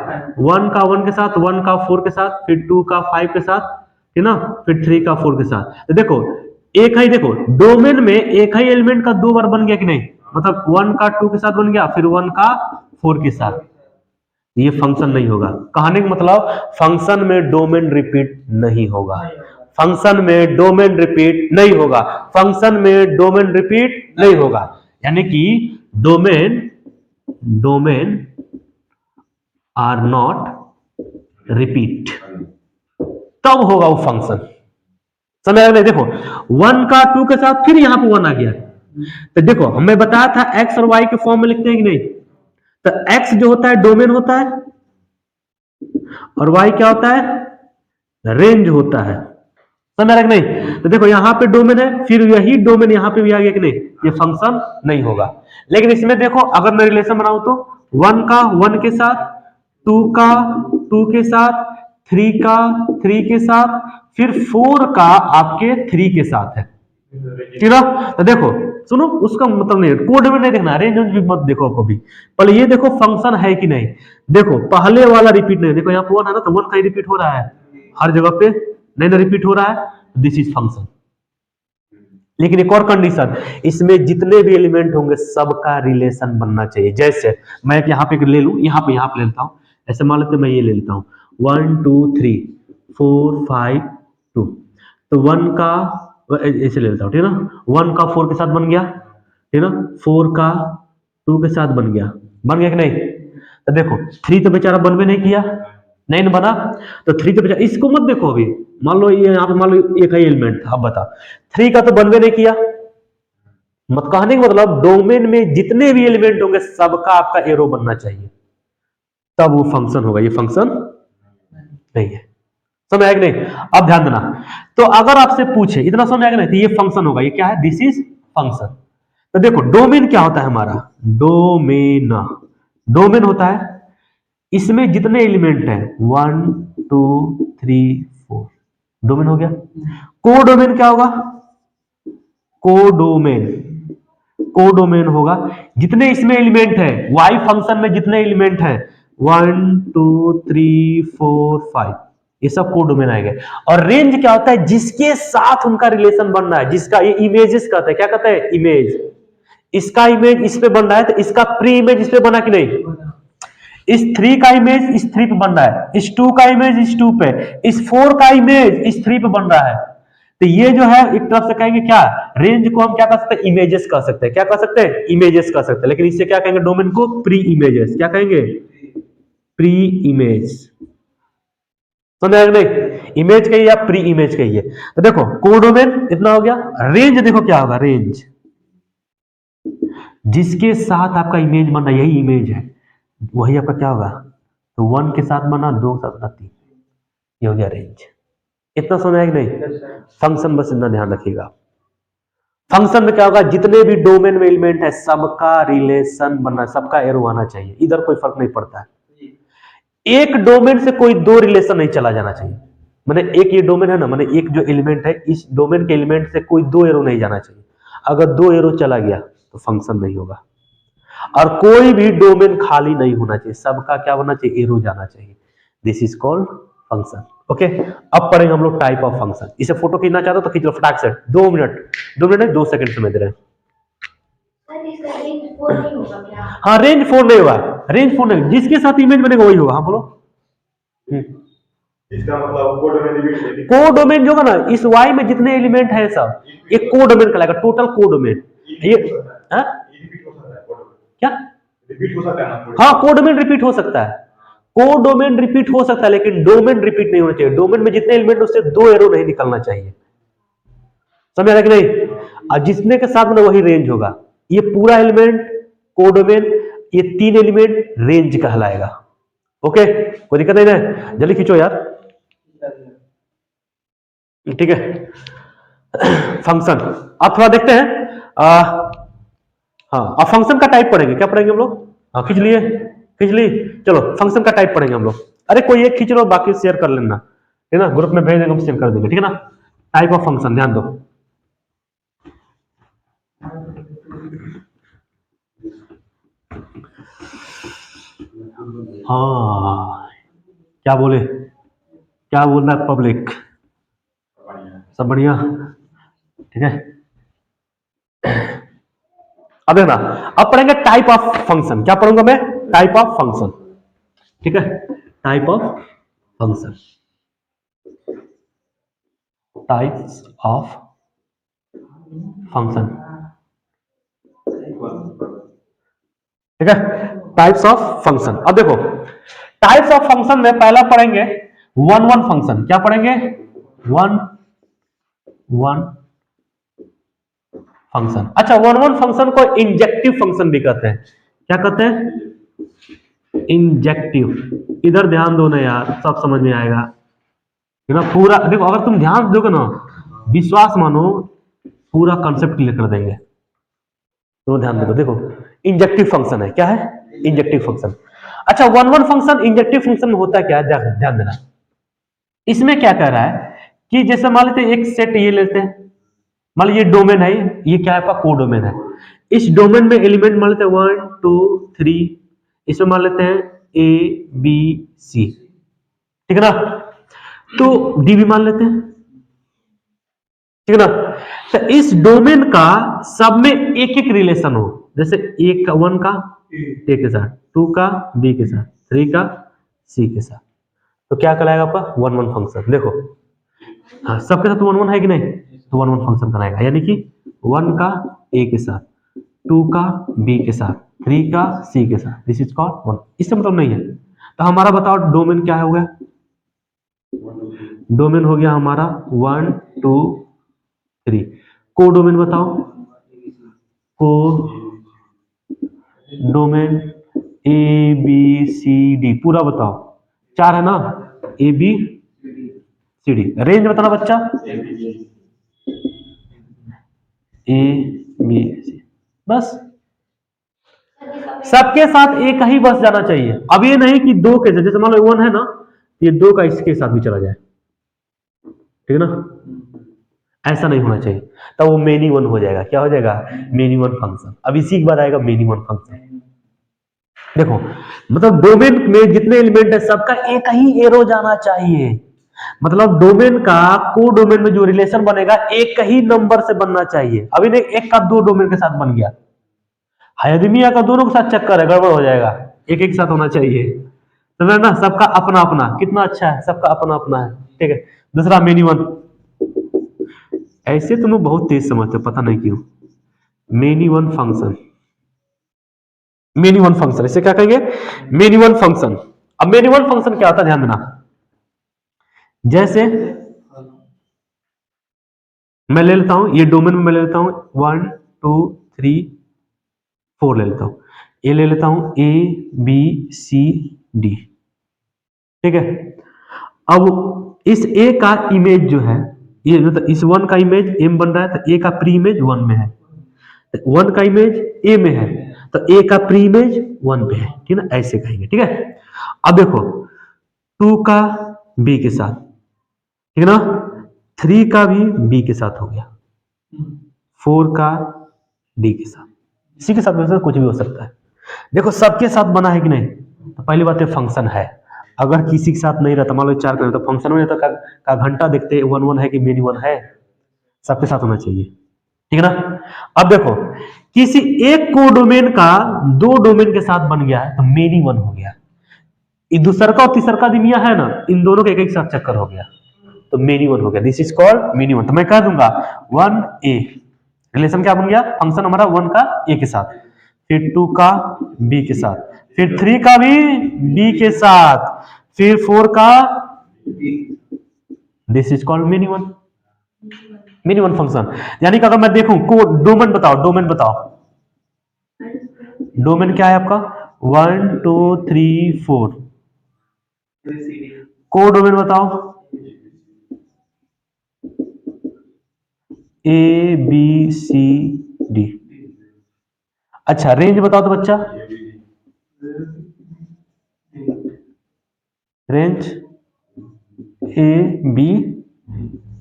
[SPEAKER 1] 1 का 1 के साथ, 1 का 4 के साथ, फिर 2 का 5 के साथ, ठीक ना? फिर 3 का 4 के साथ। तो देखो एक ही, देखो डोमेन में एक ही एलिमेंट का 2 बार बन गया कि नहीं? मतलब 1 का 2 के साथ बन गया, फिर 1 का 4 के साथ, ये फंक्शन नहीं होगा। कहने का मतलब फंक्शन में डोमेन रिपीट नहीं होगा, फंक्शन में डोमेन रिपीट नहीं होगा, फंक्शन में डोमेन रिपीट नहीं होगा। यानी कि domain domain are not repeat, तब होगा वो फंक्शन। समझ आ गया? देखो 1 का 2 के साथ, फिर यहां पे 1 आ गया, तो देखो हमें बताया था x और y के फॉर्म में लिखते हैं कि नहीं? तो x जो होता है डोमेन होता है, और y क्या होता है? रेंज होता है। समझ आ रहा कि नहीं? तो देखो यहां पे डोमेन है, फिर यही डोमेन यहां पे भी आ गया कि नहीं? ये फंक्शन नहीं होगा। लेकिन इसमें देखो अगर मैं रिलेशन बनाऊं तो 1 का 1 के साथ, 2 का 2 के साथ, 3 का 3 के साथ, फिर 4 का आपके 3 के साथ है, ठीक है? तो देखो सुनो, उसका मतलब नहीं, कोड में नहीं देखना, रेंज भी मत देखो अभी, पहले ये देखो फंक्शन है कि नहीं। देखो पहले वाला रिपीट नहीं, देखो यहाँ पे 1 है ना, तो 1 का ही रिपीट हो रहा है हर जगह पे, नहीं ना रिपीट हो रहा है, दिस इज फंक्शन। लेकिन एक और कंडीशन, इसमें जितने भी एलिमेंट होंगे सबका रिलेशन बनना चाहिए। जैसे मैं यहाँ पे ले लूं, यहाँ पे ले लेता हूं, ऐसे मान लेते मैं ये ले लेता हूं 1 2 3 4 5 2, तो 1 का ऐसे ले लेता हूं, ठीक है ना, 1 का 4 के साथ बन गया, ठीक है ना, 4 का 2 के साथ बन गया कि नहीं? तो देखो 3 तो बेचारा बनवे नहीं किया, नहीं ना बना, तो 3 तो बेचारा, इसको मत देखो अभी, मान लो ये यहाँ पे मान लो एक ही एलिमेंट था, अब बता 3 का तो बनवे नहीं किया, मत कहने का मतलब डोमेन में जितने भी एलिमेंट होंगे सबका आपका एरो बनना चाहिए, तब वो फंक्शन होगा, ये फंक्शन नहीं है। समझ आया कि नहीं? अब ध्यान देना, तो अगर आपसे पूछे इतना समझ आएगा नहीं, तो ये फंक्शन होगा, ये क्या है, दिस इज फंक्शन। तो देखो डोमेन क्या होता है हमारा, डोमेन, डोमेन होता है इसमें जितने एलिमेंट हैं 1 2 3 4, डोमेन हो गया। कोडोमेन क्या होगा, कोडोमेन, कोडोमेन होगा जितने इसमें एलिमेंट है, वाई फंक्शन में जितने एलिमेंट है 1 2 3 4 5, ये सब कोडोमेन आएगा। और रेंज क्या होता है, जिसके साथ उनका रिलेशन बन रहा है, जिसका ये इमेजेस कहते हैं, क्या कहते हैं, इमेज, इसका इमेज इस पे बन रहा है तो इसका प्री इमेज इस पे बना कि नहीं, इस 3 का इमेज इस 3 पे बन रहा है, इस 2 का इमेज इस 2 पे, इस 4 का इमेज इस 3 पे बन रहा है। तो ये जो है एक तरफ से कहेंगे क्या, रेंज को हम क्या कर सकते हैं, इमेजेस कह सकते हैं, क्या कह सकते हैं, इमेजेस कह सकते हैं, लेकिन इससे क्या कहेंगे, डोमेन को प्री इमेजेस, क्या कहेंगे, प्री इमेज। समझ नहीं, इमेज कहिए या प्री इमेज कहिए। तो देखो कोडोमेन इतना हो गया। रेंज देखो क्या होगा, रेंज जिसके साथ आपका इमेज बना, यही इमेज है, वही आपका क्या होगा, तो 1 के साथ बना, 2 के साथ बना, 3, ये हो गया रेंज। इतना समझ आया कि नहीं? फंक्शन बस इतना ध्यान रखिएगा, फंक्शन में क्या होगा, जितने भी डोमेन में एलिमेंट है सबका रिलेशन बनना, सबका एरो आना चाहिए, इधर कोई फर्क नहीं पड़ता है। एक डोमेन से कोई दो रिलेशन नहीं चला जाना चाहिए, माने एक ये डोमेन है ना, माने एक जो एलिमेंट है, इस डोमेन के एलिमेंट से कोई दो एरो नहीं जाना चाहिए। अगर दो एरो चला गया तो फंक्शन नहीं होगा। और कोई भी डोमेन खाली नहीं होना चाहिए, सबका क्या होना चाहिए, एरो जाना चाहिए। This is called function. Okay, अब पढ़ेंगे हम लोग टाइप ऑफ फंक्शन। इसे फोटो खींचना चाहते हो तो खींच लो फटाक से, 2 मिनट, 2 मिनट 2 सेकंड समय दे रहे हैं। हाँ रेंज 4 नहीं होगा, रेंज 4 नहीं, जिसके साथ इमेज बनेगा वही होगा। हाँ बोलो।
[SPEAKER 2] इसका मतलब
[SPEAKER 1] कोडोमेन जो होगा ना, इस वाई में जितने एलिमेंट है सब, ये कोडोमेन कहलाएगा, टोटल कोडोमेन। ये क्या
[SPEAKER 2] रिपीट हो सकता है?
[SPEAKER 1] हाँ कोडोमेन रिपीट हो सकता है, कोडोमेन रिपीट हो सकता है, लेकिन डोमेन रिपीट नहीं होना चाहिए। डोमेन में जितने एलिमेंट उससे दो एरो नहीं निकलना चाहिए। समझ आ रहा है कि नहीं? और जिसने के साथ में वही रेंज होगा। ये पूरा एलिमेंट कोडोमेन, ये 3 एलिमेंट रेंज कहलाएगा। ओके, कोई दिक्कत नहीं ना, जल्दी खींचो यार। ठीक है, फंक्शन अब थोड़ा देखते हैं। हाँ अब फंक्शन का टाइप पढ़ेंगे, क्या पढ़ेंगे हम लोग? हाँ खींच लिए, खींच ली, चलो फंक्शन का टाइप पढ़ेंगे हम लोग। अरे कोई एक खींच लो, बाकी शेयर कर लेना, ठीक है ना, ग्रुप में भेज देंगे, हम शेयर कर देंगे, ठीक है ना। टाइप ऑफ फंक्शन ध्यान दो। हाँ क्या बोले, क्या बोल रहा है पब्लिक? सब बढ़िया, ठीक है। अब देखना, अब पढ़ेंगे टाइप ऑफ फंक्शन। क्या पढ़ूंगा मैं? टाइप ऑफ फंक्शन, ठीक है। Type of function, types of function, ठीक है। टाइप्स ऑफ फंक्शन, अब देखो टाइप्स ऑफ फंक्शन में पहला पढ़ेंगे वन वन फंक्शन। क्या पढ़ेंगे? One one function. अच्छा, वन वन फंक्शन को इंजेक्टिव फंक्शन भी कहते हैं। क्या कहते हैं? इंजेक्टिव। इधर ध्यान दो ना यार, सब समझ में आएगा, है ना। पूरा देखो, अगर तुम ध्यान दोगे ना, विश्वास मानो पूरा कॉन्सेप्ट क्लियर कर देंगे। तो ध्यान दो, देखो इंजेक्टिव फंक्शन है, क्या है? Injective function. अच्छा, one one function injective function में होता है क्या? ध्यान देना, इसमें क्या कह रहा है कि जैसे मान लेते हैं एक सेट ये लेते हैं, मान लीजिए डोमेन है, ये क्या है आपका? कोडोमेन है। इस डोमेन में एलिमेंट मान लेते हैं 1 2 3, इसमें मान लेते हैं ए बी सी, ठीक है ना। तो डी भी मान लेते हैं, ठीक है ना। तो इस डोमेन का सब में एक एक रिलेशन हो, जैसे एक का 1 का ए के साथ, 2 का बी के साथ, 3 का सी के साथ, तो क्या कहलाएगा आपका 1 1 फंक्शन। देखो हाँ, सबके साथ 1 1 है कि नहीं, तो 1 1 फंक्शन बनाएगा, यानी कि 1 का ए के साथ, 2 का बी के साथ, 3 का सी के साथ, दिस इज कॉल्ड 1। इससे मतलब नहीं है। तो हमारा बताओ डोमेन क्या हो गया, डोमेन हो गया हमारा 1 2 3। को डोमेन बताओ, codomain A B C D पूरा बताओ, 4 है ना, A B C D. Range बताना बच्चा, ए बी सी, बस सबके साथ एक ही बस जाना चाहिए। अब ये नहीं कि 2 के साथ, जैसे मान लो 1 है ना, ये 2 का इसके साथ भी चला जाए, ठीक है ना, ऐसा नहीं होना चाहिए, तब वो मेनी 1 हो जाएगा। क्या हो जाएगा, मेनी 1 फंक्शन। अब इसी के बाद आएगा मेनी 1 फंक्शन। देखो मतलब डोमेन में जितने एलिमेंट है सबका एक ही एरो जाना चाहिए, मतलब डोमेन का को डोमेन में जो रिलेशन बनेगा एक ही नंबर से बनना चाहिए। अभी नहीं, एक का 2 डोमेन के साथ बन गया, हायदमिया का दोनों के साथ चक्कर है, गड़बड़ हो जाएगा, एक एक साथ होना चाहिए। समझ ना, सबका अपना अपना, कितना अच्छा है, सबका अपना अपना है, ठीक है। दूसरा मेनी 1, ऐसे तुम बहुत तेज समझते हो, पता नहीं क्यों। मेनी 1 फंक्शन, मेनी 1 फंक्शन, इसे क्या कहेंगे, मेनी 1 फंक्शन। अब मेनी 1 फंक्शन क्या होता है, ध्यान देना, जैसे मैं ले लेता हूं, ये डोमेन में मैं ले लेता हूं 1 2 3 4 ले लेता हूं, ये ले लेता हूं ए बी सी डी, ठीक है। अब इस ए का इमेज जो है, ये मतलब इस 1 का इमेज एम बन रहा है, तो ए का प्री इमेज 1 में है, 1 का इमेज ए में है, तो ए का प्री इमेज 1 पे है, ठीक है ना, ऐसे कहेंगे, ठीक है। अब देखो 2 का बी के साथ, ठीक है ना, 3 का भी बी के साथ हो गया, 4 का डी के साथ, इसी के साथ में से कुछ भी हो सकता है। देखो सबके साथ बना है कि नहीं, तो पहली बात है फंक्शन है। अगर किसी के साथ नहीं रहता, मान लो 4 का, तो फंक्शन में रहता का घंटा देखते 1 1 है कि मेनी 1 है, सबके साथ होना चाहिए, ठीक है ना। अब देखो किसी एक को डोमेन का 2 डोमेन के साथ बन गया है, तो मेनी 1 हो गया। ये दूसरा और तीसरा दिमिया है ना, इन दोनों के एक एक साथ चक्कर हो गया, तो मेनी 1 हो गया, दिस इज कॉल्ड मेनी 1। तो मैं कह दूंगा 1 ए, रिलेशन क्या बन गया, फंक्शन हमारा 1 का ए के साथ, फिर 2 का बी के साथ, फिर 3 का भी बी के साथ, फिर 4 का, this is called many 1, many 1 function. यानी कि अगर मैं देखूं को डोमेन बताओ, डोमेन बताओ, डोमेन क्या है आपका 1 2 3 4, को डोमेन बताओ ए बी सी डी। अच्छा रेंज बताओ तो बच्चा, रेंज ए बी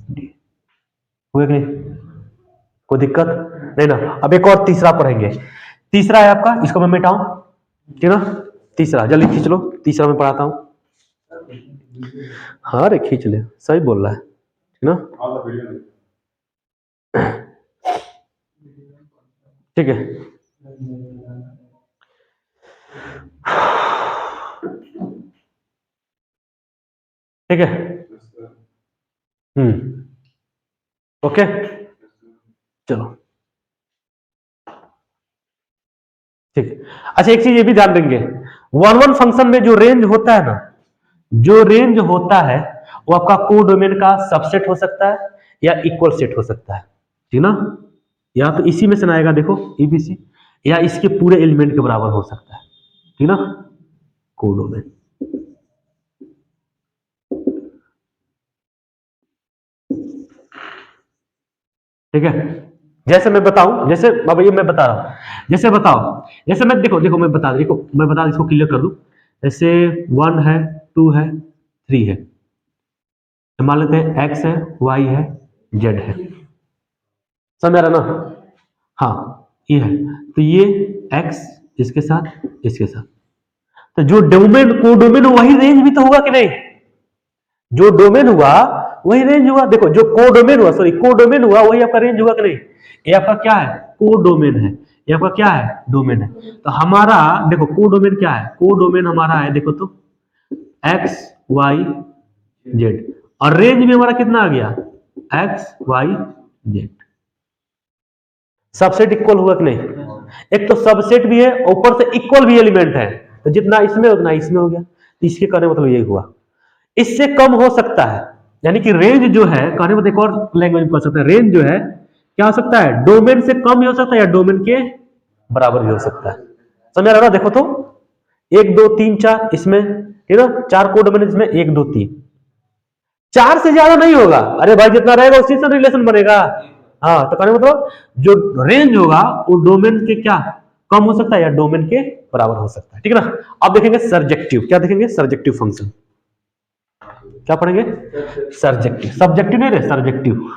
[SPEAKER 1] डी, हुए कि नहीं, कोई दिक्कत नहीं ना। अब एक और तीसरा पढ़ेंगे, तीसरा है आपका, इसको मैं मिटाऊं, ठीक है ना, तीसरा जल्दी खींच लो, तीसरा मैं पढ़ाता हूं। हाँ रे खींच ले, सही बोल रहा है, ठीक ना, ठीक है। ठीक है, ओके, चलो ठीक है। अच्छा एक चीज ये भी ध्यान देंगे, 1 1 फंक्शन में जो रेंज होता है ना, जो रेंज होता है वो आपका कोडोमेन का सबसेट हो सकता है या इक्वल सेट हो सकता है, ठीक ना, या तो इसी में से ना आएगा, देखो ईबीसी, या इसके पूरे एलिमेंट के बराबर हो सकता है, ठीक ना, कोडोमेन। ठीक है, जैसे मैं बताऊं, जैसे अब ये मैं बता रहा हूं, जैसे बताओ, जैसे मैं देखो देखो मैं बता देखो मैं बता इसको क्लियर कर दूं, जैसे 1 है 2 है 3 है, तो मान लेते हैं x है y है z है, समझ आ रहा ना, हाँ ये है, तो ये x इसके साथ, तो जो डोमेन को डोमेन वही रेंज भी तो होगा कि नहीं, जो डोमेन हुआ वही रेंज हुआ। देखो जो कोडोमेन हुआ, सॉरी कोडोमेन हुआ, वही आपका रेंज हुआ कि नहीं? ये आपका क्या है? कोडोमेन है। ये आपका क्या है? डोमेन है। तो हमारा देखो कोडोमेन क्या है? कोडोमेन हमारा है, देखो तो एक्स वाई जेड, और रेंज में हमारा कितना आ गया? X Y Z. Subset equal हुआ कि नहीं? एक तो सबसेट भी है, ऊपर से इक्वल भी एलिमेंट है, तो जितना इसमें उतना इसमें हो गया। तो इसके कहने मतलब यही हुआ। इससे कम हो सकता है, यानी कि रेंज जो है, कहने मतलब एक और लैंग्वेज में पढ़ सकते हैं, रेंज जो है क्या हो सकता है? डोमेन से कम भी हो सकता है या डोमेन के बराबर भी हो सकता है। समझ आ रहा? देखो तो 1 2 3 4 इसमें, ठीक है ना, 4 कोडोमेन इसमें, 1 2 3, 4 से ज्यादा नहीं होगा। अरे भाई जितना रहेगा उसी से रिलेशन बनेगा। हाँ, तो कहने मतलब जो रेंज होगा वो डोमेन के क्या कम हो सकता है या डोमेन के बराबर हो सकता है, ठीक है ना। अब देखेंगे सर्जेक्टिव। क्या देखेंगे? Surjective function. क्या पढ़ेंगे? सर्जेक्टिव। सब्जेक्टिव नहीं रहे, सर्जेक्टिव।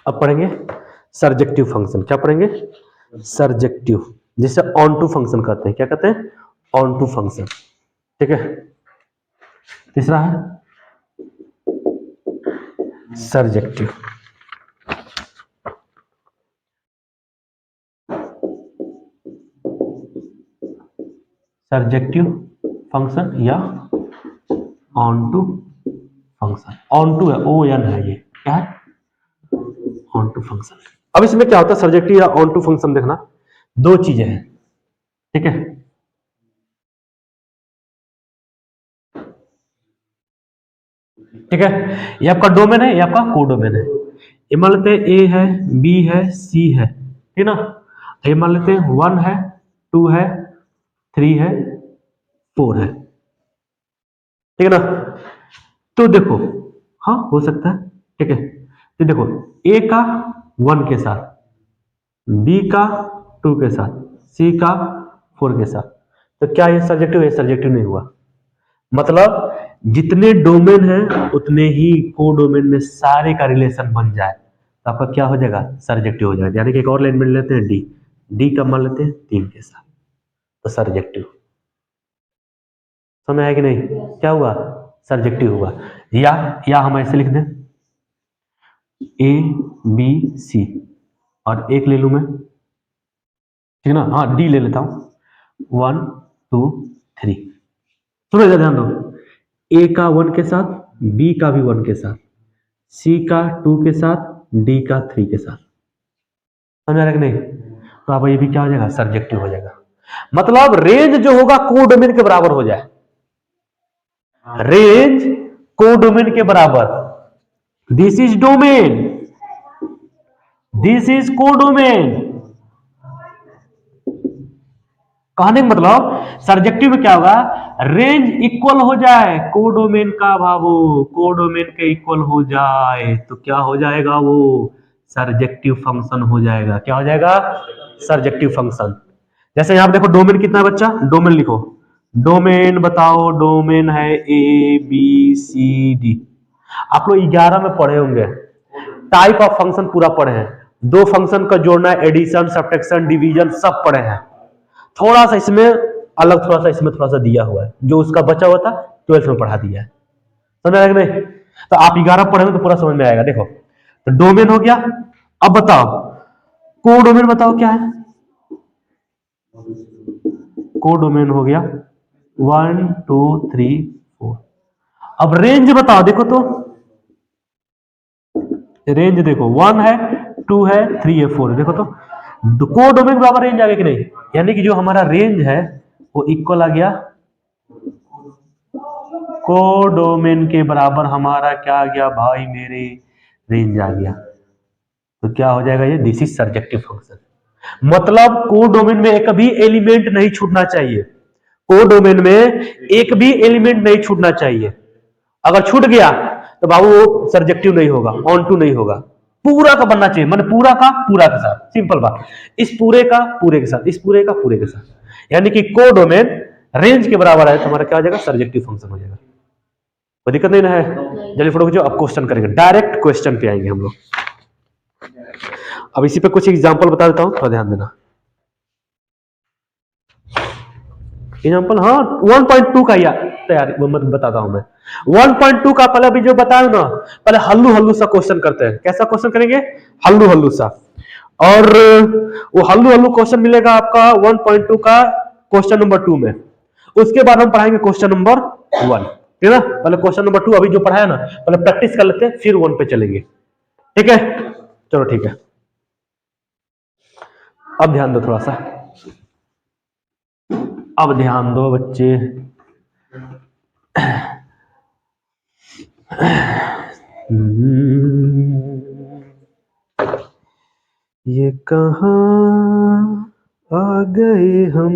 [SPEAKER 1] अब पढ़ेंगे सर्जेक्टिव फंक्शन। क्या पढ़ेंगे? सर्जेक्टिव, जिसे ऑन टू फंक्शन कहते हैं। क्या कहते हैं? ऑन टू फंक्शन, ठीक है। तीसरा है सर्जेक्टिव। सर्जेक्टिव फंक्शन या onto function. Onto है, ओ एन है, ये क्या है? Onto function. अब इसमें क्या होता है? सर्जेक्टिव या ऑन टू फंक्शन देखना, दो चीजें हैं, ठीक है। ठीक है, ये आपका डोमेन है, ये आपका कोडोमेन है। ये मान लेते हैं ए है, बी है, सी है, ठीक ना। ये मान लेते हैं 1 है, 2 है, 3 है, 4 है, ठीक है ना। तो देखो, हाँ हो सकता है, ठीक है। तो देखो ए का 1 के साथ, बी का 2 के साथ, सी का 4 के साथ, तो क्या ये सर्जेक्टिव है? सर्जेक्टिव नहीं हुआ। मतलब जितने डोमेन हैं उतने ही कोडोमेन में सारे का रिलेशन बन जाए तो आपका क्या हो जाएगा? सर्जेक्टिव हो जाएगा। यानी कि एक और लाइन में लेते हैं डी, डी का मान लेते हैं 3 के साथ, तो सर्जेक्टिव। समझ आया कि नहीं? क्या हुआ? सर्जेक्टिव हुआ। या हम ऐसे लिख दें ए बी सी, और एक ले लूं मैं, ठीक है ना। हाँ डी ले लेता हूं, 1 2 3। सुनो इधर ध्यान दो, ए का 1 के साथ, बी का भी 1 के साथ, सी का 2 के साथ, डी का 3 के साथ। समझ आ रहा है कि नहीं? तो आप ये भी क्या हो जाएगा? सर्जेक्टिव हो जाएगा। मतलब रेंज जो होगा कोडोमेन के बराबर हो जाए, रेंज कोडोमेन के बराबर। This is domain, this is codomain. कहने का मतलब सर्जेक्टिव में क्या होगा? रेंज इक्वल हो जाए कोडोमेन का, भावो कोडोमेन के इक्वल हो जाए तो क्या हो जाएगा? वो सर्जेक्टिव फंक्शन हो जाएगा। क्या हो जाएगा? Surjective function. जैसे यहां पर देखो डोमेन कितना है बच्चा? डोमेन लिखो, डोमेन बताओ। डोमेन है ए बी सी डी। आप लोग 11 में पढ़े होंगे, टाइप ऑफ फंक्शन पूरा पढ़े हैं। 2 फंक्शन का जोड़ना, एडिशन, सब्ट्रैक्शन, डिवीजन सब पढ़े हैं। थोड़ा सा इसमें अलग, थोड़ा सा इसमें थोड़ा सा दिया हुआ है, जो उसका बचा हुआ था 12th में पढ़ा दिया है। समझ आएगा नहीं? तो आप 11 पढ़ेंगे तो पूरा समझ में आएगा। देखो तो डोमेन हो गया। अब बताओ कोडोमेन बताओ क्या है? कोडोमेन हो गया 1 2 3 4। अब रेंज बताओ, देखो तो रेंज देखो 1 है, 2 है, 3 है, 4 है। देखो तो कोडोमेन बराबर रेंज आ गया कि नहीं? यानी कि जो हमारा रेंज है वो इक्वल आ गया कोडोमेन के बराबर। हमारा क्या आ गया भाई? मेरे रेंज आ गया। तो क्या हो जाएगा ये? This is surjective function. मतलब कोडोमेन में एक भी एलिमेंट नहीं छूटना चाहिए। कोडोमेन में एक भी एलिमेंट नहीं छूटना चाहिए। अगर छूट गया तो बाबू वो सर्जेक्टिव नहीं होगा, ऑन टू नहीं होगा। पूरा का बनना चाहिए, मतलब पूरा का पूरा के साथ। सिंपल बात। इस पूरे का पूरे के साथ, इस पूरे का पूरे के साथ। यानी कि कोडोमेन रेंज के बराबर है तो हमारा क्या हो जाएगा, सर्जेक्टिव फंक्शन हो जाएगा। कोई दिक्कत नहीं ना है। जल्दी फोटो खींचो, अब क्वेश्चन करेंगे, डायरेक्ट क्वेश्चन पे आएंगे हम लोग। अब इसी पे कुछ एग्जांपल बता देता हूं, थोड़ा ध्यान देना। एग्जांपल, हाँ 1.2 का तैयारी वो मत बताता हूं मैं। 1.2 का पहले अभी जो बताया ना, पहले हल्लू हल्लू सा क्वेश्चन करते हैं। कैसा क्वेश्चन करेंगे, हल्लू हल्लू सा। और वो हल्लू हल्लू क्वेश्चन मिलेगा आपका 1.2 का क्वेश्चन नंबर 2 में। उसके बाद हम पढ़ाएंगे क्वेश्चन नंबर 1, ठीक है ना। पहले क्वेश्चन नंबर 2 अभी जो पढ़ाया ना, पहले प्रैक्टिस कर लेते हैं, फिर 1 पे चलेंगे, ठीक है। चलो ठीक है, अब ध्यान दो थोड़ा सा, अब ध्यान दो बच्चे। ये कहाँ आ गए हम,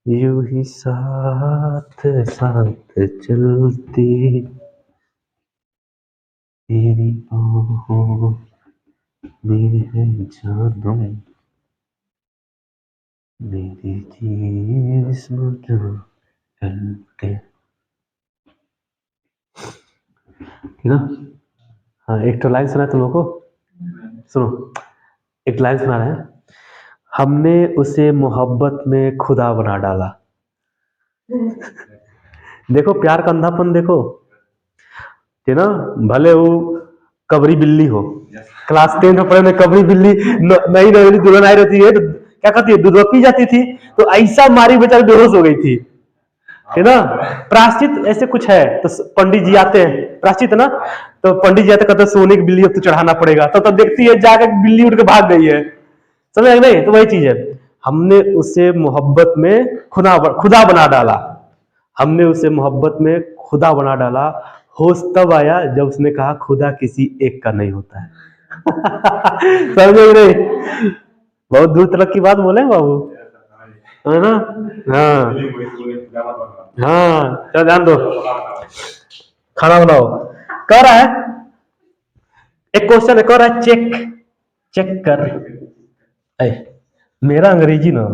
[SPEAKER 1] यूं ही साथ साथ चलते, तेरी बाहों में है जानम, मेरी जिस्म जो चलते, ठीक ना। हाँ एक तो लाइन सुना तुम लोग को, सुनो एक लाइन सुना रहे हैं। हमने उसे मोहब्बत में खुदा बना डाला। देखो प्यार का अंधापन देखो, ठीक ना। भले वो कबरी बिल्ली हो, क्लास 10 में पढ़े में कबरी बिल्ली नई नई दुल्हन आई रहती है तो क्या कहती है, दूध पी जाती थी तो ऐसा मारी बेचारी बेहोश हो गई थी, है ना। प्राश्चित ऐसे कुछ है तो पंडित जी आते हैं, प्राश्चित है ना, तो पंडित जी आते कहते सोने की बिल्ली अब तो चढ़ाना पड़ेगा, तो देखती है जाकर बिल्ली उठ के भाग गई है, समझ नहीं। तो वही चीज है, हमने उसे मोहब्बत में खुदा बना डाला, हमने उसे मोहब्बत में खुदा बना डाला। होश तब आया जब उसने कहा खुदा किसी एक का नहीं होता है। समझ नहीं, बहुत दूर तक की बात बोले बाबू, है ना। हाँ हाँ, चलो ध्यान दो, खाना बनाओ। कह रहा है एक क्वेश्चन है, कह रहा है चेक कर। मेरा अंग्रेजी ना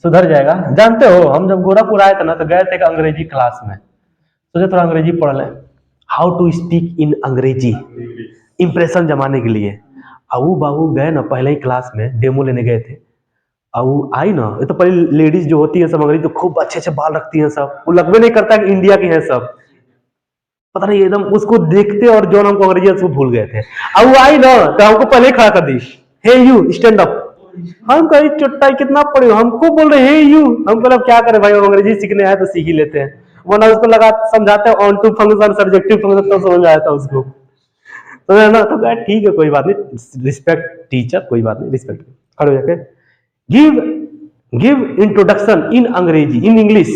[SPEAKER 1] सुधर जाएगा, जानते हो हम जब गोरखपुर आए थे ना तो गए थे अंग्रेजी क्लास में, सोचे थोड़ा अंग्रेजी पढ़ लें, हाउ टू स्पीक इन अंग्रेजी, इंप्रेशन जमाने के लिए। अबू बाबू गए ना पहले ही क्लास में, डेमो लेने गए थे। अब आई ना, ये तो पहले लेडीज जो होती है सब अंग्रेजी तो खूब अच्छे अच्छे बाल रखती हैं सब, वो लगभग नहीं करता कि इंडिया की हैं सब, पता नहीं एकदम उसको देखते और जो हमको अंग्रेजी उसको भूल गए थे। अब वो आई ना तो हमको पहले ही खड़ा कर दी, हे यू स्टैंड अप। हम कहीं चुट्टाई कितना पढ़े, हमको बोल रहे हे यू, हम बोला क्या करें भाई, अंग्रेजी सीखने आए तो सीख ही लेते हैं, वरना उसको लगा समझाते हैं onto function subjective function तो समझ आया था उसको, तो है ना। तो ठीक है कोई बात नहीं, रिस्पेक्ट टीचर, कोई बात नहीं, रिस्पेक्ट। खड़े हो जाके गिव इंट्रोडक्शन इन अंग्रेजी, इन इंग्लिश।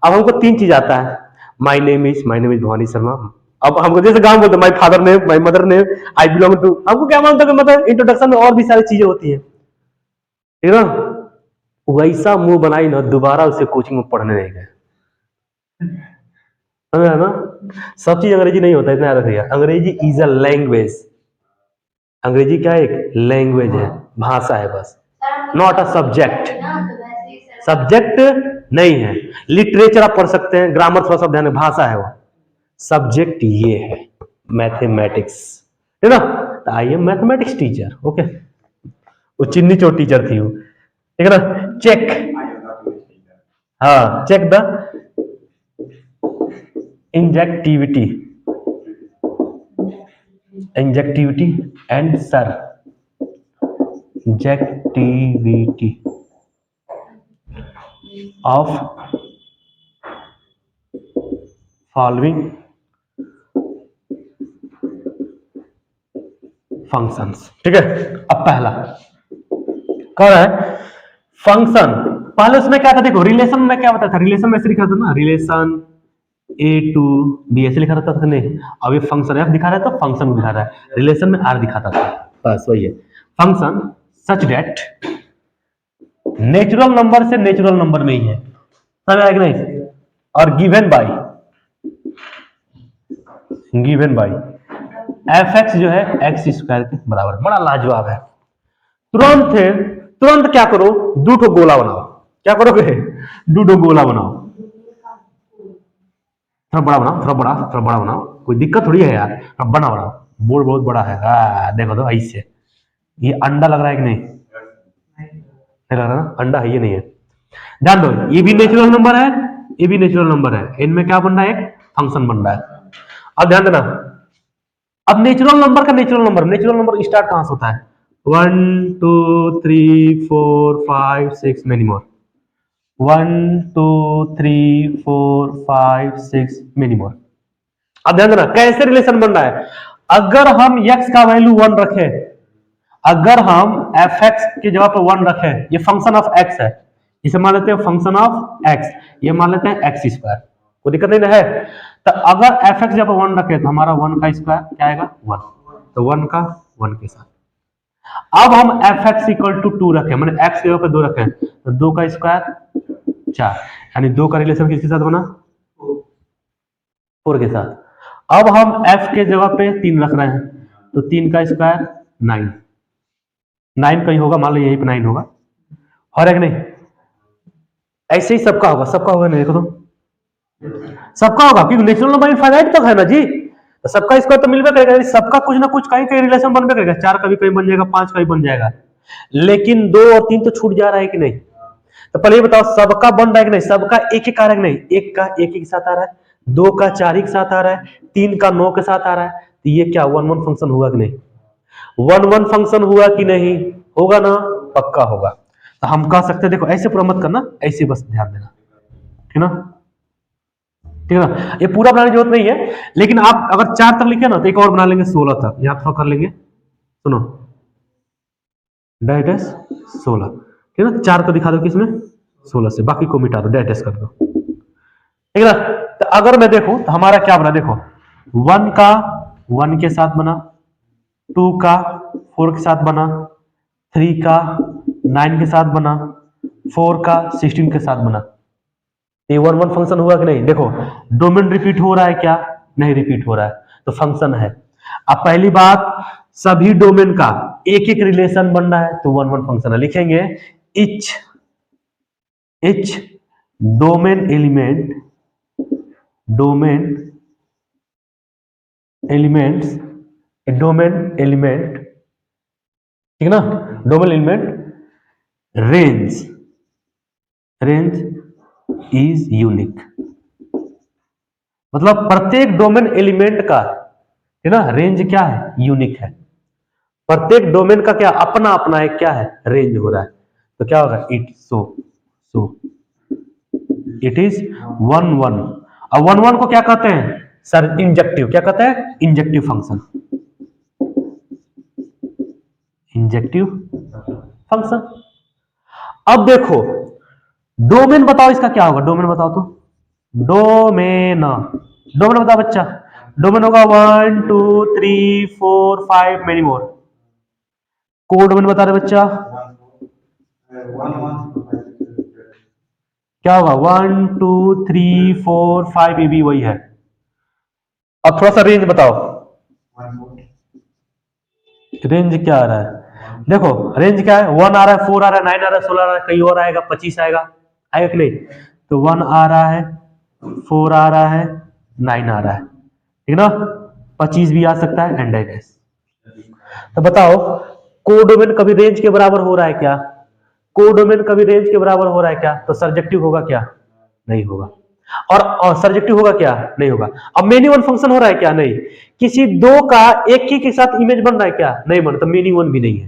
[SPEAKER 1] अब हमको 3 चीज आता है, my name is Bhavani Sharma. अब हमको जैसे गांव बोलते my father name, my mother name, I belong to, हमको क्या मानते हैं मतलब इंट्रोडक्शन में और भी सारी चीजें होती है, ठीक है ना। वैसा मुंह बनाई ना, दोबारा उसे कोचिंग में पढ़ने नहीं गए, समझ ना। सब चीज अंग्रेजी नहीं होता, इतना याद रखिएगा। अंग्रेजी इज अ लैंग्वेज, अंग्रेजी क्या है, एक लैंग्वेज है, भाषा है बस, नॉट अ सब्जेक्ट, सब्जेक्ट नहीं है। लिटरेचर आप पढ़ सकते हैं, ग्रामर थोड़ा सा ध्यान, भाषा है वो, सब्जेक्ट ये है मैथमेटिक्स, है ना। तो I am mathematics teacher, okay. वो चिन्नी चोट टीचर थी वो, ठीक है ना। चेक, हाँ check the injectivity and surjectivity of following functions, ठीक है। अब पहला कौन है, फंक्शन। पहले उसमें क्या था, देखो रिलेशन में क्या बताया था, रिलेशन में ऐसे लिखा था ना, रिलेशन ए टू बी ऐसे लिखा रहता था नहीं। अब ये फंक्शन एफ दिखा रहा है तो फंक्शन दिखा रहा है, रिलेशन में आर दिखाता था, बस वही है फंक्शन। सच डेट नेचुरल नंबर से नेचुरल नंबर में ही है, समझ आया कि नहीं। और गिवन बाई एफ एक्स जो है एक्स स्क्वायर के बराबर, बड़ा लाजवाब है। तुरंत तुरंत क्या करो, दो ठो गोला बनाओ। क्या करोगे? दो ठो गोला बनाओ। थोड़ा बड़ा बनाओ, थोड़ा बड़ा बनाओ, कोई दिक्कत थोड़ी है यार, अब बना बनाओ। बोर्ड बहुत बड़ा है। देखो तो ऐसे ये अंडा लग रहा है कि नहीं? नहीं लग रहा ना, अंडा है ये नहीं है। ध्यान दो, ये भी नेचुरल नंबर है, ये भी नेचुरल नंबर है, इनमें क्या बन रहा है? एक फंक्शन बन रहा है। अब ध्यान देना, अब नेचुरल नंबर स्टार्ट कहां से होता है? 1 2 3 4 5 6 मेनी मोर, 1 2 3 4 5 6 मेनी मोर। अब ध्यान देना कैसे रिलेशन बन रहा है। अगर हम x का वैल्यू 1 रखें, अगर हम एफ एक्स की जगह पर 1 रखें, ये फंक्शन ऑफ x है, इसे मान लेते हैं फंक्शन ऑफ x, ये मान लेते हैं एक्स स्क्वायर, कोई दिक्कत नहीं ना है। तो अगर एफ एक्स जब 1 रखे तो हमारा 1 का स्क्वायर क्या आएगा? 1, तो 1 का 1 के साथ। अब हम एफ एक्स इक्वल टू 2 रखें, मैंने x की जगह पर 2 रखें, तो 2 का स्क्वायर 4, यानी 2 का रिलेशन किसके साथ बना? 4 के साथ। अब हम f के जगह पे 3 रख रहे हैं, तो 3 का स्क्वायर 9, 9 कहीं होगा, मान लो यहीं पे 9 होगा, और एक नहीं, ऐसे ही सबका होगा नहीं, देखो तो सबका होगा, क्योंकि नेचुरल नंबर इनफाइनाइट तक है ना जी, तो सबका स्क्वायर तो मिलबे करेगा, सबका कुछ ना कुछ कहीं कहीं रिलेशन बनबे करेगा, 4 का भी कहीं बन जाएगा, 5 का भी बन जाएगा, लेकिन 2 और 3 तो छूट जा रहा है कि नहीं? तो पहले ये बताओ सबका बन रहा है कि नहीं? सबका एक एक आ रहा है कि नहीं? एक का एक के साथ आ रहा है, 2 का 4 ही के साथ आ रहा है, 3 का 9 के साथ आ रहा है, तो ये क्या 1 1 फंक्शन हुआ कि नहीं? 1 1 फंक्शन हुआ कि नहीं? होगा ना, पक्का होगा। तो हम कह सकते हैं, देखो ऐसे पूरा मत करना, ऐसे बस ध्यान देना, ठीक ना? ठीक है ना, ये पूरा बनाने की जरूरत नहीं है, लेकिन आप अगर 4 तक लिखे ना तो एक और बना लेंगे 16 तक, यहां थोड़ा कर लेंगे, सुनो डायटेस 16, ठीक है ना, 4 को दिखा दो किसमें? 16 से, बाकी को मिटा दो, डायटेस कर दो, ठीक है ना। तो अगर मैं देखूं तो हमारा क्या बना, देखो 1 का 1 के साथ बना, 2 का 4 के साथ बना, 3 का 9 के साथ बना, 4 का 16 के साथ बना। ये 1 1 फंक्शन हुआ कि नहीं? देखो डोमेन रिपीट हो रहा है क्या? नहीं रिपीट हो रहा है, तो फंक्शन है। अब पहली बात, सभी डोमेन का एक एक रिलेशन बन रहा है, तो 1 1 फंक्शन है, लिखेंगे इच डोमेन एलिमेंट्स ठीक ना, domain element range is unique, मतलब प्रत्येक डोमेन एलिमेंट का, है ना, रेंज क्या है? यूनिक है। प्रत्येक डोमेन का क्या अपना अपना है, क्या है? रेंज हो रहा है, तो क्या होगा? It is 1 1। अब 1 1 को क्या कहते हैं सर? इंजेक्टिव। क्या कहते हैं? Injective function, injective function. अब देखो डोमेन बताओ, इसका क्या होगा? डोमेन बताओ तो, डोमेन डोमेन बताओ बच्चा, डोमेन होगा 1 2 3 4 5 मेनी मोर। को डोमेन बता रहे बच्चा, क्या होगा? 1 2 3 4 5, ये भी वही है। अब थोड़ा सा रेंज बताओ, रेंज क्या आ रहा है? देखो रेंज क्या है, 1 आ रहा है, 4 आ रहा है, 9 आ रहा है, 16 आ रहा है, कहीं और आएगा, 25 आएगा, आएगा कि नहीं? तो 1 आ रहा है, 4 आ रहा है, 9 आ रहा है, ठीक ना, 25 भी आ सकता है, एंड एस। तो बताओ कोडोमेन कभी रेंज के बराबर हो रहा है क्या? कोडोमेन कभी रेंज के बराबर हो रहा है क्या? तो सर्जेक्टिव होगा क्या? नहीं होगा। और सर्जेक्टिव होगा क्या? नहीं होगा। अब मेनी वन फंक्शन हो रहा है क्या? नहीं। किसी दो का एक ही के साथ इमेज बन रहा है क्या? नहीं बन, तो मेनी वन भी नहीं है,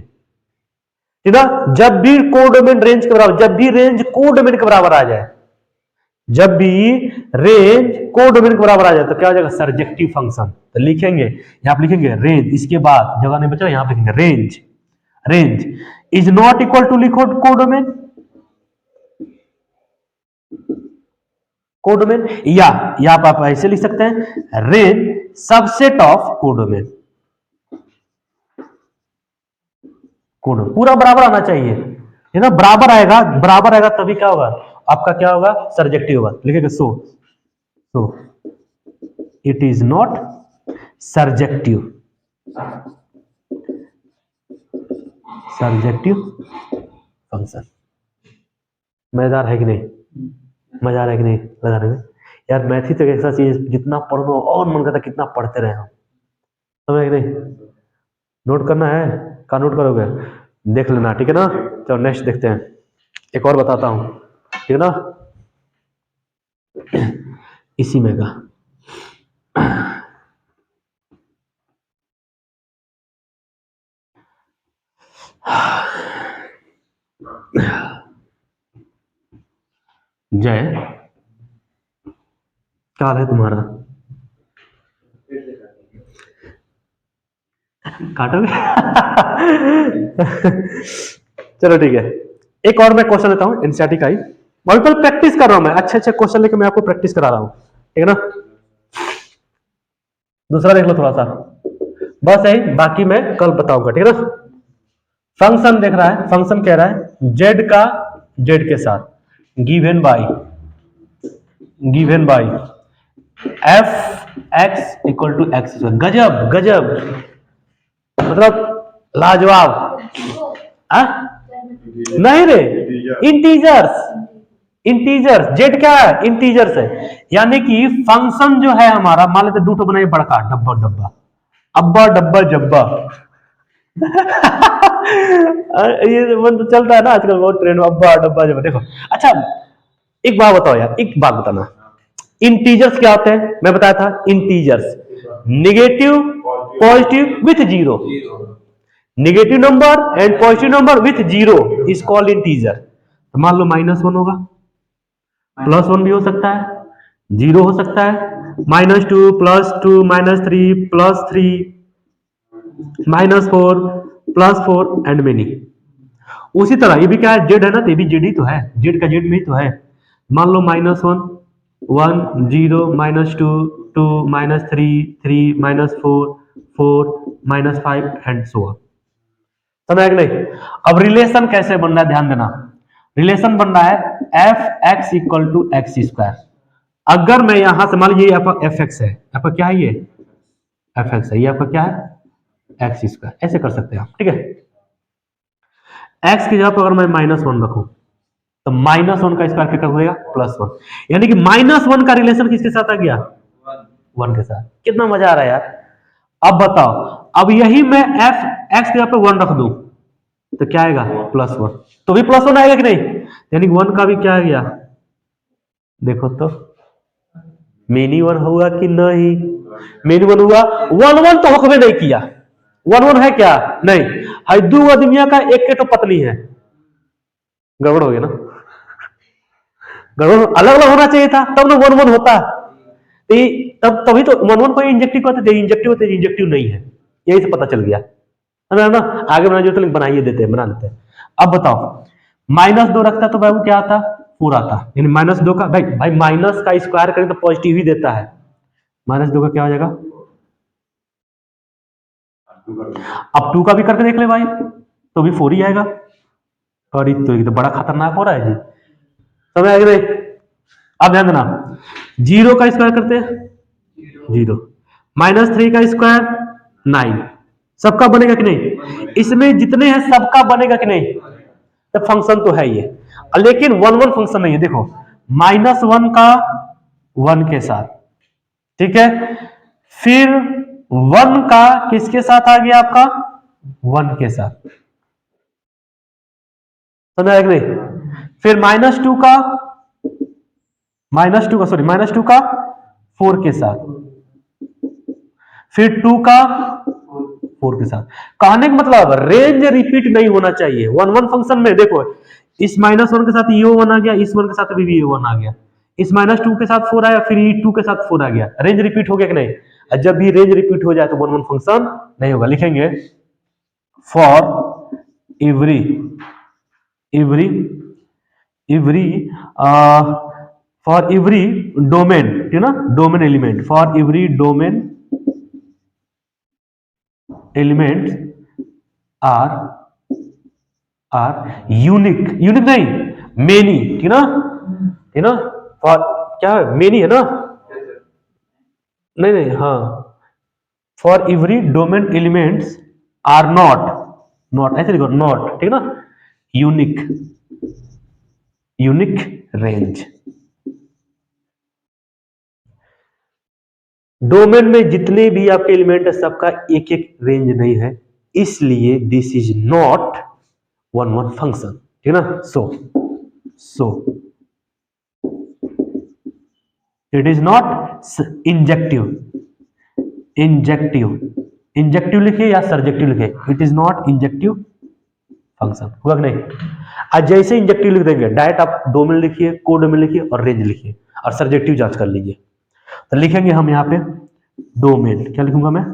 [SPEAKER 1] ठीक ना। जब भी कोडोमेन रेंज के बराबर, जब भी रेंज कोडोमेन के बराबर आ जाए, जब भी रेंज कोडोमेन के बराबर आ जाए, तो क्या हो जाएगा? Surjective function. तो लिखेंगे, यहां पर लिखेंगे रेंज, इसके बाद जगह नहीं बचा, यहां पर लिखेंगे range is not equal to, लिखो कोडोमेन, कोडोमेन, या यहां पर आप ऐसे लिख सकते हैं, range subset of codomain. Codomain पूरा बराबर आना चाहिए, है ना, बराबर आएगा तभी क्या होगा? आपका क्या होगा? सर्जेक्टिव होगा। लिखेगा so it is not surjective function. मजेदार है कि नहीं? मजा आ रहा है कि नहीं लगाने में? यार मैथ ही तो एक ऐसा चीज जितना पढ़ लो और मन करता कितना पढ़ते रहे हम, समझ कि नहीं? नोट करना है? कहाँ नोट करोगे? देख लेना, ठीक है ना? चलो नेक्स्ट देखते हैं, एक और बताता हूँ, ठीक है ना? इसी में का जय, क्या हाल है तुम्हारा? काटोगे? चलो ठीक है, एक और मैं क्वेश्चन लेता हूँ एनसीईआरटी का ही, मल्टीपल प्रैक्टिस कर रहा हूँ मैं, अच्छे अच्छे क्वेश्चन लेके मैं आपको प्रैक्टिस करा रहा हूँ, ठीक है ना? दूसरा देख लो थोड़ा सा, बस यही, बाकी मैं कल बताऊंगा, ठीक है ना? फंक्शन देख रहा है, फंक्शन कह रहा है जेड का जेड के साथ given by F X equal to X. गजब गजब, मतलब लाजवाब। आ? नहीं रे, इंटीजर्स, इंटीजर्स, जेड क्या है? इंटीजर्स है, यानी कि फंक्शन जो है हमारा, मान लेते दो बनाए बड़का डब्बा डब्बा, अब्बा डब्बा जब्बा। ये मन तो चलता है ना आजकल बहुत ट्रेंड, अब्बा डब्बा जब्बा। देखो अच्छा, एक बात बताओ यार, एक बात बताना, इंटीजर्स क्या होते हैं? मैं बताया था integers negative positive with zero, negative number and positive number with zero is called integer. तो मान लो -1 होगा, +1 भी हो सकता है, 0 हो सकता है, -2 +2 -3 +3 -4 +4 एंड मेनी। उसी तरह ये भी क्या है? जेड है ना, तो ये भी जेड ही तो है, जेड का जेड में ही तो है। मान लो -1 1 0 -2 2 -3 3 -4 4 -5 एंड सो ऑन। समझ कि नहीं? अब रिलेशन कैसे बन रहा है, ध्यान देना। रिलेशन बन रहा है F X equal to X square. अगर मैं यहां से मान लीजिए आपका एफ एक्स है, आपका क्या है? ये एफ एक्स है, ये आपका क्या है? X square. ऐसे कर सकते हैं आप, ठीक है? एक्स की जगह पर अगर मैं -1 रखूं, तो -1 का स्क्वायर क्या कर देगा? +1, यानी कि -1 का रिलेशन किसके साथ आ गया? 1 के साथ। कितना मजा आ रहा है यार। अब बताओ, अब यही मैं एफ एक्स की जगह पर 1 रख दूं तो क्या आएगा? +1, तो भी +1 आएगा कि नहीं? यानी 1 का भी क्या आ गया? देखो तो मेनी 1 हुआ कि नहीं? मेनी 1 हुआ, 1 1 तो हकबे नहीं किया, 1 1 है क्या? नहीं है। दो आदमिया का एक के तो पत्नी है, गड़बड़ हो गया ना? गड़बड़ अलग अलग होना चाहिए था, तब ना 1 1 होता। तब तभी तो 1 1 को इंजेक्टिव कहते थे, इंजेक्टिव होते, इंजेक्टिव नहीं है, यही से पता चल गया है ना? आगे बनाइए जो तो बनाइए देते हैं, बना देते हैं। अब बताओ, -2 रखता तो भाई वो क्या आता? 4 आता, यानी -2 का भाई भाई माइनस का स्क्वायर करें तो पॉजिटिव ही देता है, -2 का क्या हो जाएगा? अब 2 का भी करके देख ले भाई, तो भी 4 ही आएगा। और ये तो बड़ा खतरनाक हो रहा है जी, समझ आ गया? अब ध्यान देना, 0 का स्क्वायर करते हैं 0, -3 का स्क्वायर 9, सबका बनेगा कि नहीं? इसमें जितने हैं सबका बनेगा कि नहीं? तो फंक्शन तो है ये, लेकिन 1 1 फंक्शन नहीं है। देखो -1 का 1 के साथ, ठीक है, फिर 1 का किसके साथ आ गया? आपका 1 के साथ, समझ नहीं? फिर -2 का -2 का 4 के साथ, फिर 2 का 4 के साथ। कहने का मतलब रेंज रिपीट नहीं होना चाहिए 1 1 फंक्शन में। देखो इस -1 के साथ ये 1 आ गया, इस 1 के साथ भी ये 1 आ गया, इस -2 के साथ 4 आया, फिर ये 2 के साथ 4 आ गया, रेंज रिपीट हो गया कि नहीं? जब भी रेंज रिपीट हो जाए तो 1 1 फंक्शन नहीं होगा। लिखेंगे for every every every for every domain, ठीक है ना, domain element, for every domain elements are unique, unique नहीं मेनी, ठीक है ना? फॉर क्या है? मेनी है ना? नहीं नहीं, हाँ, for every domain elements are not, not ऐसे लिखो, नॉट, ठीक है ना? Unique range. डोमेन में जितने भी आपके एलिमेंट है सबका एक एक रेंज नहीं है, इसलिए this is not one function, ठीक है ना। So it is not injective लिखिए या सर्जेक्टिव लिखिए, it is not injective function, हुआ कि नहीं। आज जैसे इंजेक्टिव लिख देंगे डायरेक्ट आप डोमेन लिखिए, कोडोमेन लिखिए और रेंज लिखिए और सर्जेक्टिव जांच कर लीजिए। तो लिखेंगे हम यहाँ पे डोमेन, क्या लिखूंगा मैं,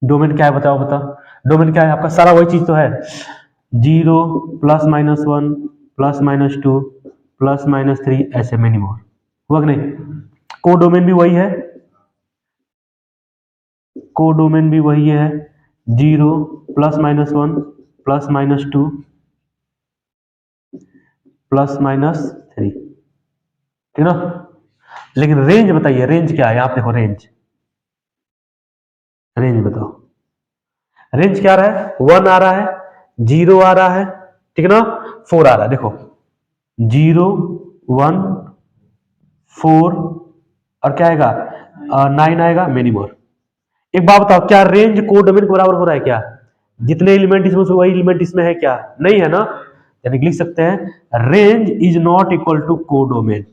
[SPEAKER 1] डोमेन क्या है बताओ। डोमेन क्या है आपका, सारा वही चीज तो है, 0 +-1 +-2 +-3 ऐसे मेनी मोर, हुआ कि नहीं। कोडोमेन भी वही है, कोडोमेन भी वही है, 0 +-1 +-2 +-3, ठीक ना। लेकिन रेंज बताइए, रेंज क्या है, आप देखो रेंज बताओ, रेंज क्या आ रहा है, 1 आ रहा है, 0 आ रहा है, ठीक है ना, 4 आ रहा है। देखो 0 1 4 और क्या आएगा 9 आएगा, मेनी मोर। एक बात बताओ, क्या रेंज कोडोमेन के बराबर हो रहा है क्या, जितने एलिमेंट इसमें से वही एलिमेंट इसमें है क्या, नहीं है ना। यानी लिख सकते हैं range is not equal to codomain,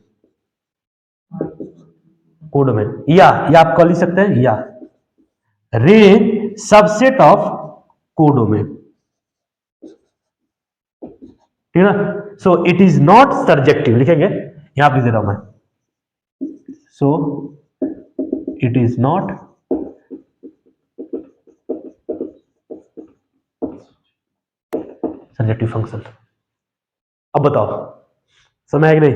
[SPEAKER 1] या आप कह लिख सकते हैं या रेंज सबसेट ऑफ कोडोमेन, ठीक है ना। So it is not surjective, लिखेंगे यहां पे दे रहा हूं मैं, so it is not surjective function. अब बताओ समय है कि नहीं,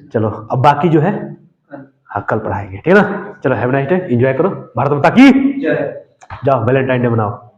[SPEAKER 1] चलो अब बाकी जो है हाँ कल पढ़ाएंगे, ठीक है ना। चलो have a nice day, enjoy करो, भारत माता की जाओ वैलेंटाइन डे मनाओ।